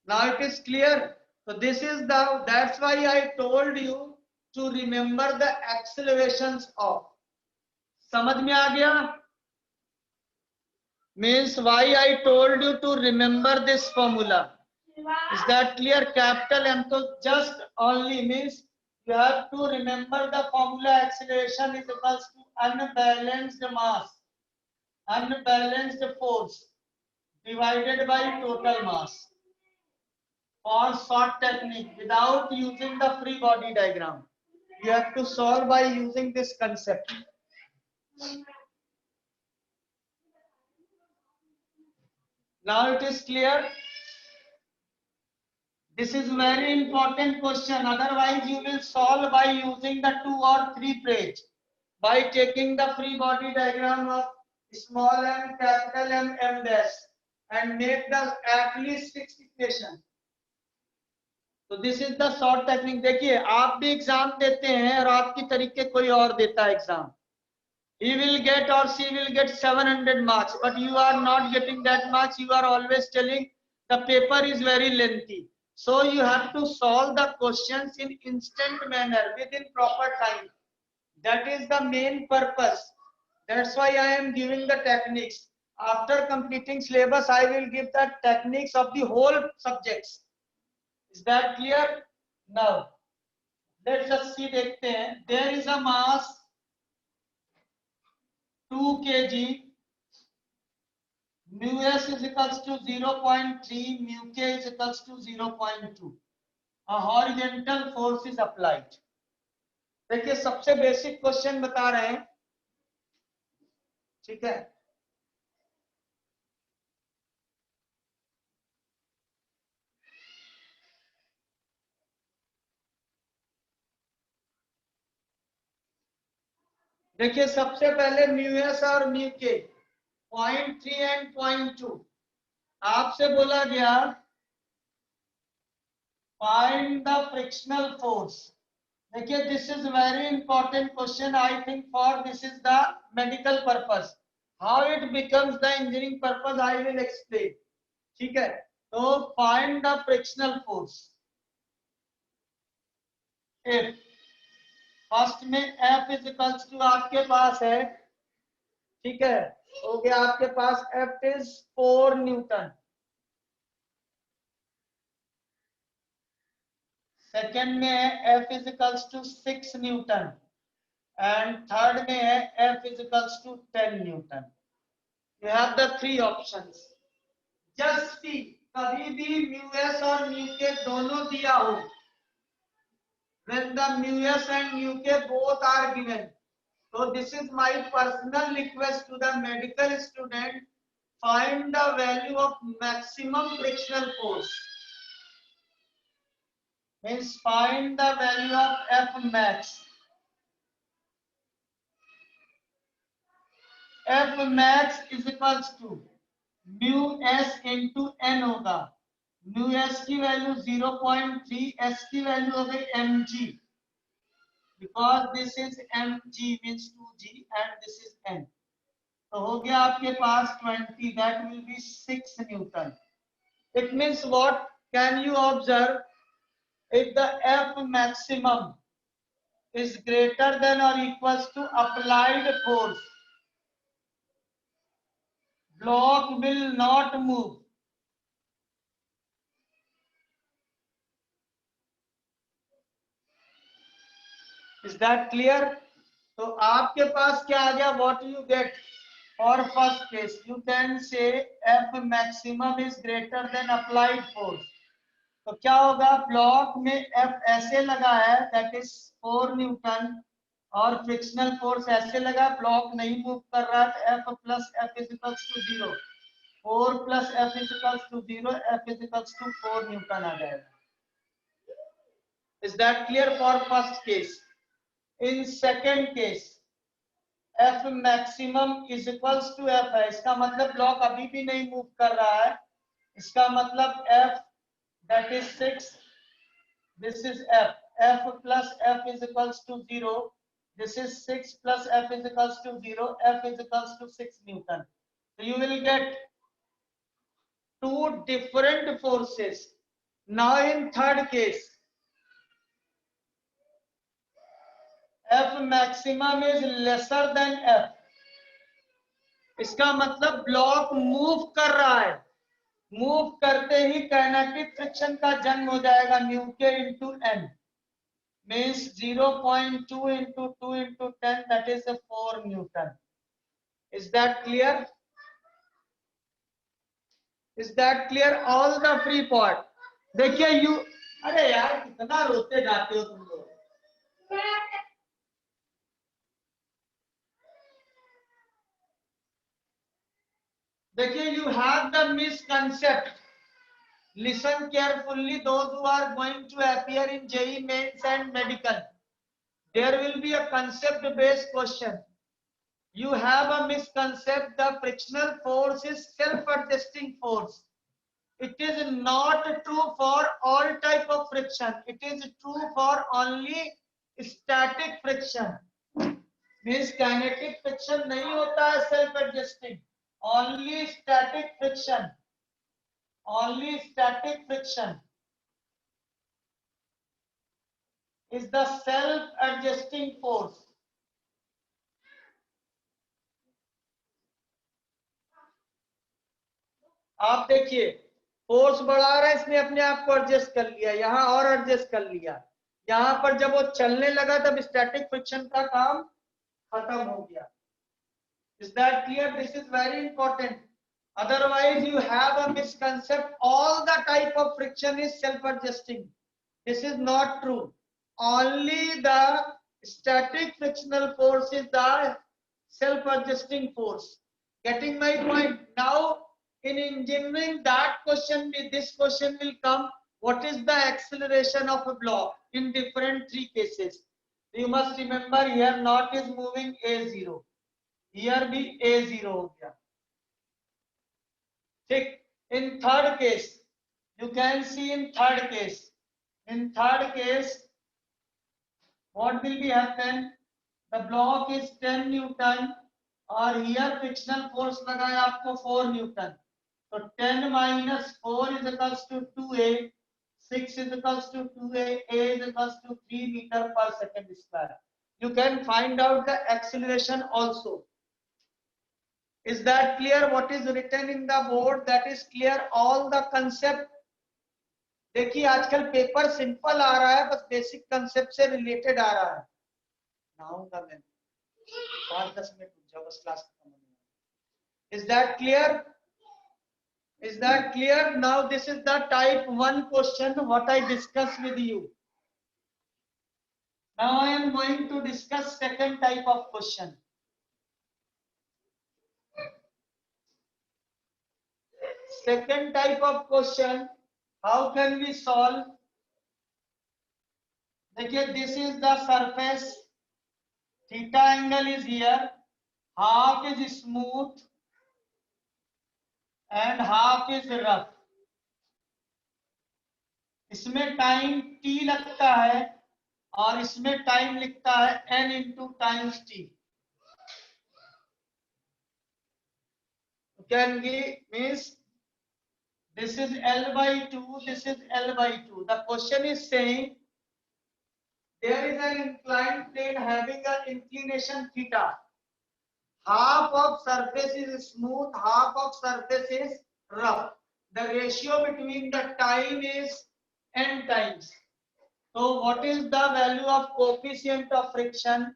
Now it is clear. So this is that's why I told you to remember the accelerations of. समझ में आ गया? Means why I told you to remember this formula. Is that clear? Capital M. So just only means you have to remember the formula. Acceleration is equals to unbalanced mass, unbalanced force divided by total mass. For short technique without using the free body diagram, you have to solve by using this concept. Now it is clear. This is very important question. Otherwise, you will solve by using the 2 or 3 page. By taking the free body diagram of small m, capital M, M dash, and make the at least 6 equation. तो this is the short technique. देखिए आप भी exam देते हैं और आपकी तरीके कोई और देता है exam. He will get or she will get 700 marks, but you are not getting that much. You are always telling the paper is very lengthy. So you have to solve the questions in instant manner within proper time. That is the main purpose. That's why I am giving the techniques. After completing syllabus, I will give the techniques of the whole subjects. Is that clear? Now, let's just see. देखते हैं. There is a mass 2 kg. Mu s is equals to 0.3. Mu k is equals to 0.2. A horizontal force is applied. देखिए सबसे basic question बता रहे हैं. ठीक है. देखिए सबसे पहले म्यू एस और म्यू के 0.3 एंड 0.2 आपसे बोला गया फाइंड द फ्रिक्शनल फोर्स. देखिए this is very important question. I think for this is the medical purpose. How it becomes the engineering purpose I will explain. ठीक है. तो find the frictional force. F first में F is equals to आपके पास है. ठीक है. हो गया आपके पास F इज 4 न्यूटन. सेकेंड में है F is equals to 6 newton and third में है F is equals to 10 newton. You have the 3 options. Just see कभी भी म्यू एस और म्यू के दोनों दिया हो. When the mu s and mu k both are given, so this is my personal request to the medical student. Find the value of maximum frictional force. Means find the value of F max. F max is equals to mu s into n होगा. Mu S की value 0.3, S की value हो गई mg. Because this is mg means 2g and this is n. तो हो गया आपके पास 20. That will be 6 Newton. It means what? Can you observe? If the F maximum is greater than or equals to applied force, block will not move. Is that clear? तो आपके पास क्या आ गया? What you get for first case? You can say F maximum is greater than applied force. तो क्या होगा? Block में F ऐसे लगा है, that is 4 न्यूटन, और फ्रिक्शनल फोर्स ऐसे लगा, ब्लॉक नहीं मूव कर रहा है. F plus F is equals to 0. 4 plus F is equals to 0. F is equals to 4 newton आ जाएगा. Is that clear for first case? In second case, F maximum is equals to F है. इसका मतलब block अभी भी नहीं move कर रहा है. इसका मतलब F that is 6. This is F. F plus F is equals to 0. This is 6 plus F is equals to 0. F is equals to 6 Newton. So you will get two different forces Now in third case, F maximum is lesser than F. इसका मतलब block move कर रहा है, move करते ही kinetic friction का जन्म हो जाएगा म्यू के into N, means 0.2 into 2 into 10, that is a 4 Newton. Is that clear? Is that clear? All the free part. देखिए यू, अरे यार कितना रोते जाते हो तुम लोग। देखिए you have the misconcept. Listen carefully, those who are going to appear in JEE Mains and medical. There will be a concept based question. You have a misconcept, the frictional force is self-adjusting force. It is not true for all type of friction. It is true for only static friction. Means kinetic friction नहीं होता है self-adjusting. Only static friction. Only static friction is the self-adjusting force. आप देखिए force बढ़ा रहा है, इसने अपने आप को एडजस्ट कर लिया, यहाँ और एडजस्ट कर लिया, यहाँ पर जब वो चलने लगा तब स्टैटिक फ्रिक्शन का काम खत्म हो गया। Is that clear? This is very important. Otherwise you have a misconcept, all the type of friction is self-adjusting. This is not true. Only the static frictional force is the self-adjusting force. Getting my point? Now in engineering, that question, this question will come. What is the acceleration of a block in different three cases? You must remember here naught is moving a0, here भी a0 हो गया, ठीक। In third case, you can see in third case, what will be happen? The block is 10 Newton और here frictional force लगा है आपको 4 Newton. So 10 minus 4 is equals to 2a, 6 is equals to 2a, a is equals to 3 meter per second square. You can find out the acceleration also. Is that clear? What is written in the board? That is clear. All the concept. देखिए आजकल paper simple आ रहा है, बस basic concept से related आ रहा है। नाऊंगा मैं 5-10 minute रुक जाओ, बस क्लास खत्म होने वाली। Is that clear? Is that clear? Now this is the type 1 question what I discussed with you. Now I am going to discuss second type of question. Second type of question, how can we solve? देखिए this is the surface, theta angle is here, half is smooth and half is rough. इसमें time t लगता है और इसमें time लिखता है n into times t. Can we means this is L by 2, this is L by 2. The question is saying there is an inclined plane having an inclination theta. Half of surface is smooth, half of surface is rough. The ratio between the time is n times. So what is the value of coefficient of friction?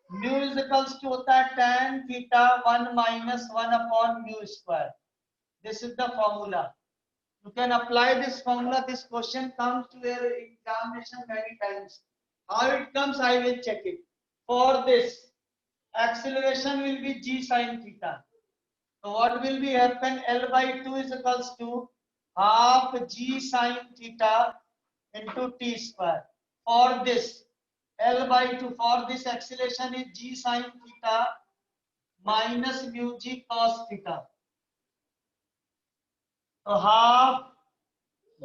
Mu is equals to होता है tan theta 1 minus 1 upon mu square. This is the formula. You can apply this formula. This question comes to your examination many times. How it comes, I will check it. For this, acceleration will be g sin theta. So what will be happen? L by 2 is equals to half g sin theta into t square. For this, L by 2, for this acceleration is g sin theta minus mu g cos theta. So half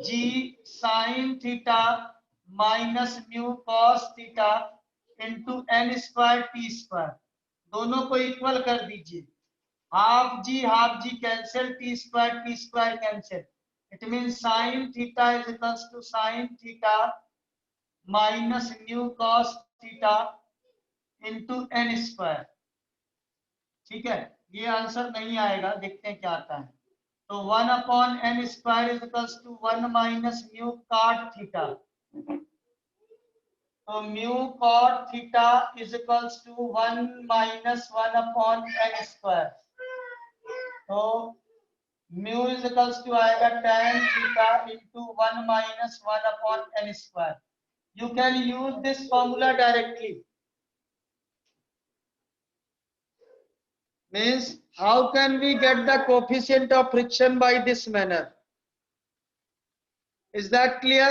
g sin theta minus mu cos theta into n square t square. दोनों को equal कर दीजिए, half g cancel, t square cancel, It means sin theta is equals to sin theta minus nu cos theta into n square. ठीक है, ये answer नहीं आएगा, देखते हैं क्या आता है। तो 1 upon n square is equals to 1 minus mu cot theta. तो mu cot theta is equals to 1 minus 1 upon n square. तो म्यू इज इक्वल्स टू आएगा tan theta into 1 minus 1 upon n square. You can use this formula directly. Means how can we get the coefficient of friction by this manner? Is that clear?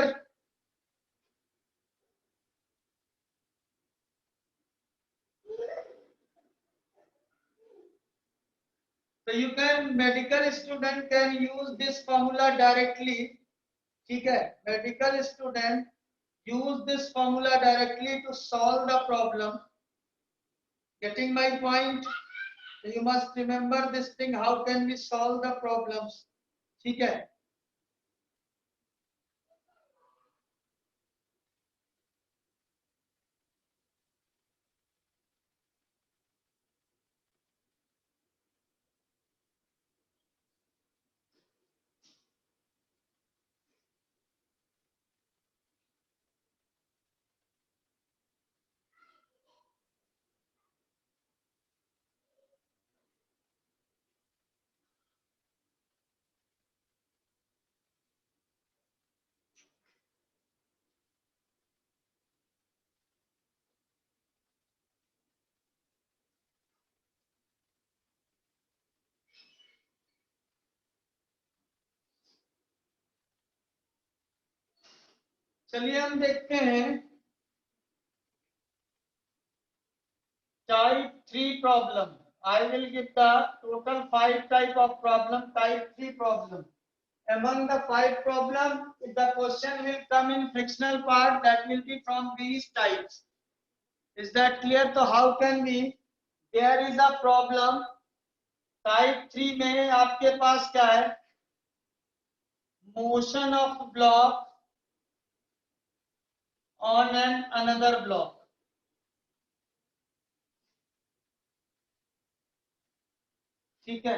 So you can, medical student can use this formula directly. ठीक है, medical student use this formula directly to solve the problem. Getting my point? So you must remember this thing. How can we solve the problems? ठीक है, चलिए हम देखते हैं type 3 problem. I will give the total 5 type of problem, type 3 problem. Among the 5 problem, the question will come in frictional part, that will be from these types. Is that clear? So how can we, there is a problem type 3 में आपके पास क्या है, motion of block on an another block. ठीक है,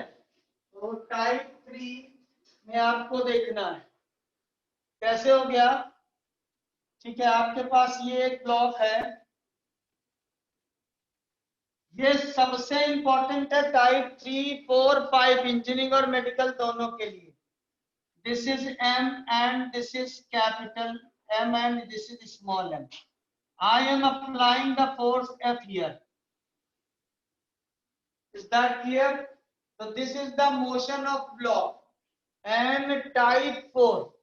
तो type 3 में आपको देखना है कैसे हो गया। ठीक है, आपके पास ये एक ब्लॉक है, ये सबसे इंपॉर्टेंट है टाइप 3, 4, 5 इंजीनियरिंग और मेडिकल दोनों के लिए। This is M and this is capital M and this is small M. I am applying the force F here. Is that clear? तो this is the motion of block and type 4,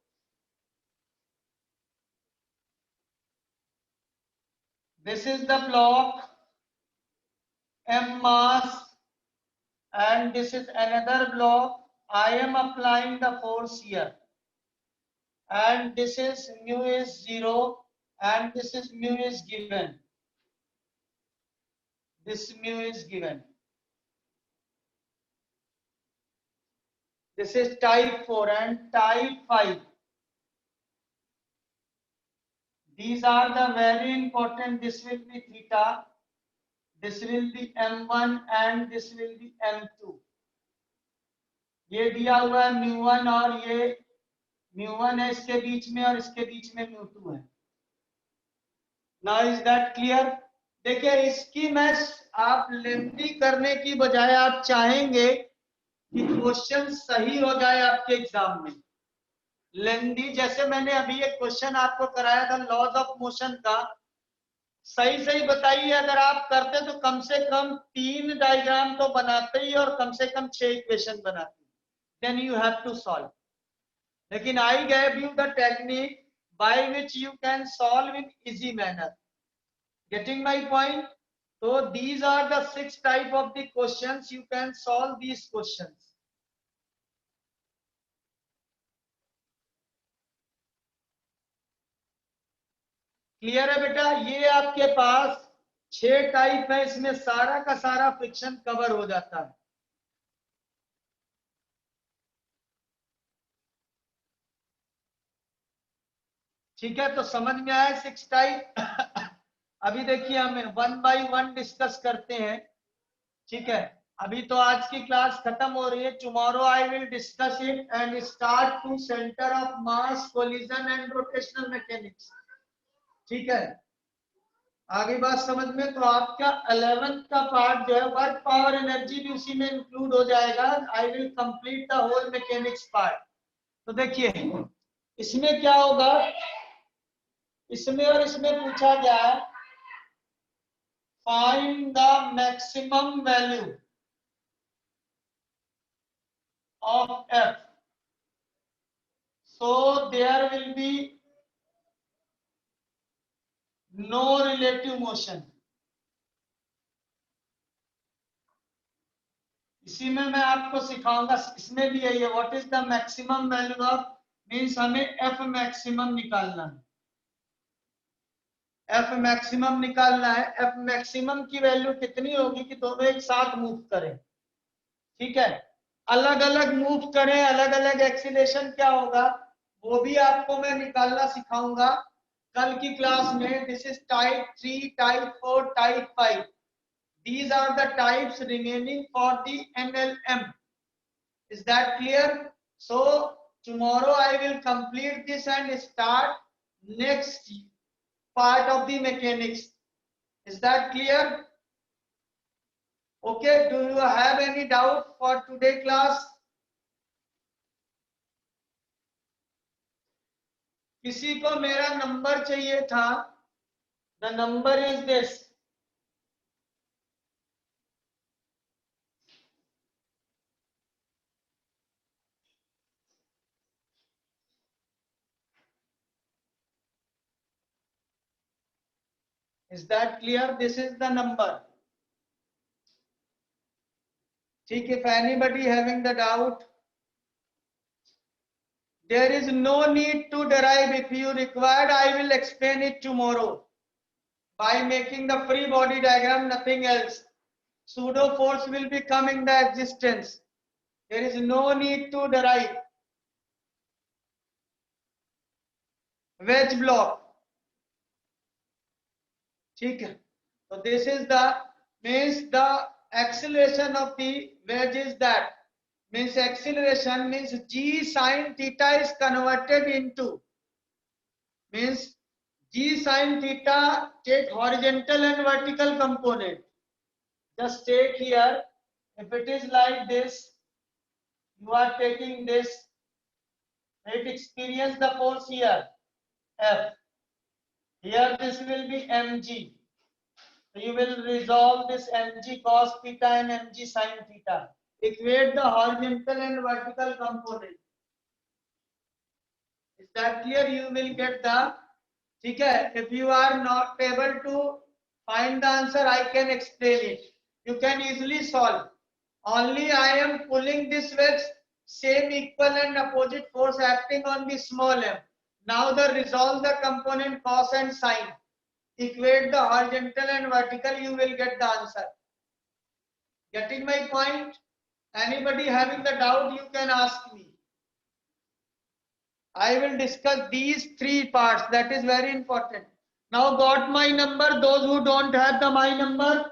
this is the block M mass and this is another block. I am applying the force here and this is mu is 0 and this is mu is given. This mu is given. This is type 4 and type 5. These are the very important. This will be theta, this will be M1 and this will be M2. ये दिया हुआ है μ1 और ये μ1 है इसके बीच में और इसके बीच में μ2 है। Now is that clear? देखिए इसकी मैं आप लेंथी करने की बजाय आप चाहेंगे कि क्वेश्चन सही हो जाए आपके एग्जाम में। लेंथी, जैसे मैंने अभी एक क्वेश्चन आपको कराया था लॉज ऑफ मोशन का, सही सही बताइए, अगर आप करते तो कम से कम 3 डायग्राम तो बनाते ही और कम से कम 6 इक्वेशन बनाते, then you have to solve. लेकिन I gave you the technique by which you can solve in easy manner. Getting my point? So these are the 6 type of the questions. You can solve these questions. Clear है बेटा? ये आपके पास 6 type है, इसमें सारा का सारा friction cover हो जाता है। ठीक है, तो समझ में आया 6 टाइप। अभी देखिए हम 1 बाय 1 डिस्कस करते हैं। ठीक है, अभी तो आज की क्लास खत्म हो रही है। Tomorrow I will discuss it and start to centre of mass, collision and rotational mechanics. ठीक है, आगे बात समझ में। तो आपका 11th का पार्ट जो है वर्क पावर एनर्जी भी उसी में इंक्लूड हो जाएगा। I will complete the whole mechanics part. तो देखिए इसमें क्या होगा, इसमें और इसमें पूछा गया है find the maximum value of F. So there will be no relative motion. इसी में मैं आपको सिखाऊंगा, इसमें भी यही है। What is the maximum value of, means हमें F मैक्सिमम निकालना है। F मैक्सिमम निकालना है। F मैक्सिमम की वैल्यू कितनी होगी कि दोनों एक साथ मूव करें। ठीक है, अलग अलग मूव करें, अलग अलग एक्सीलरेशन क्या होगा वो भी आपको मैं निकालना सिखाऊंगा कल की क्लास में। This is type 3, type 4, type 5। These are the types remaining for the NLM. Is that clear? So tomorrow I will complete this and start next part of the mechanics. Is that clear? Okay, do you have any doubt for today class? किसी को मेरा number चाहिए था? The number is this. Is that clear? This is the number. ठीक, if anybody having the doubt, there is no need to derive. If you required, I will explain it tomorrow by making the free body diagram, nothing else. Pseudo force will be coming the existence. There is no need to derive. Wedge block. ठीक है, so this is the means the acceleration of the wedge is that, means acceleration means g sin theta is converted into, means g sin theta, take horizontal and vertical component. Just take here, if it is like this, you are taking this, it experience the force here F. Here this will be mg. So you will resolve this mg cos theta and mg sin theta. Equate the horizontal and vertical component. Is that clear? You will get the, ठीक है, if you are not able to find the answer, I can explain it. You can easily solve. Only I am pulling this wedge, same equal and opposite force acting on the small m. Now the resolve the component cos and sin. Equate the horizontal and vertical, you will get the answer. Getting my point? Anybody having the doubt, you can ask me. I will discuss these 3 parts. That is very important. Now got my number? Those who don't have the my number?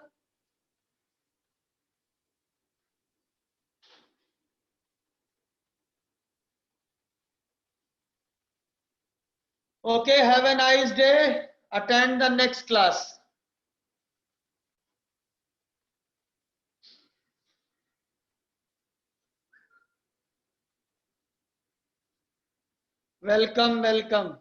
Okay, have a nice day. Attend the next class. Welcome, welcome.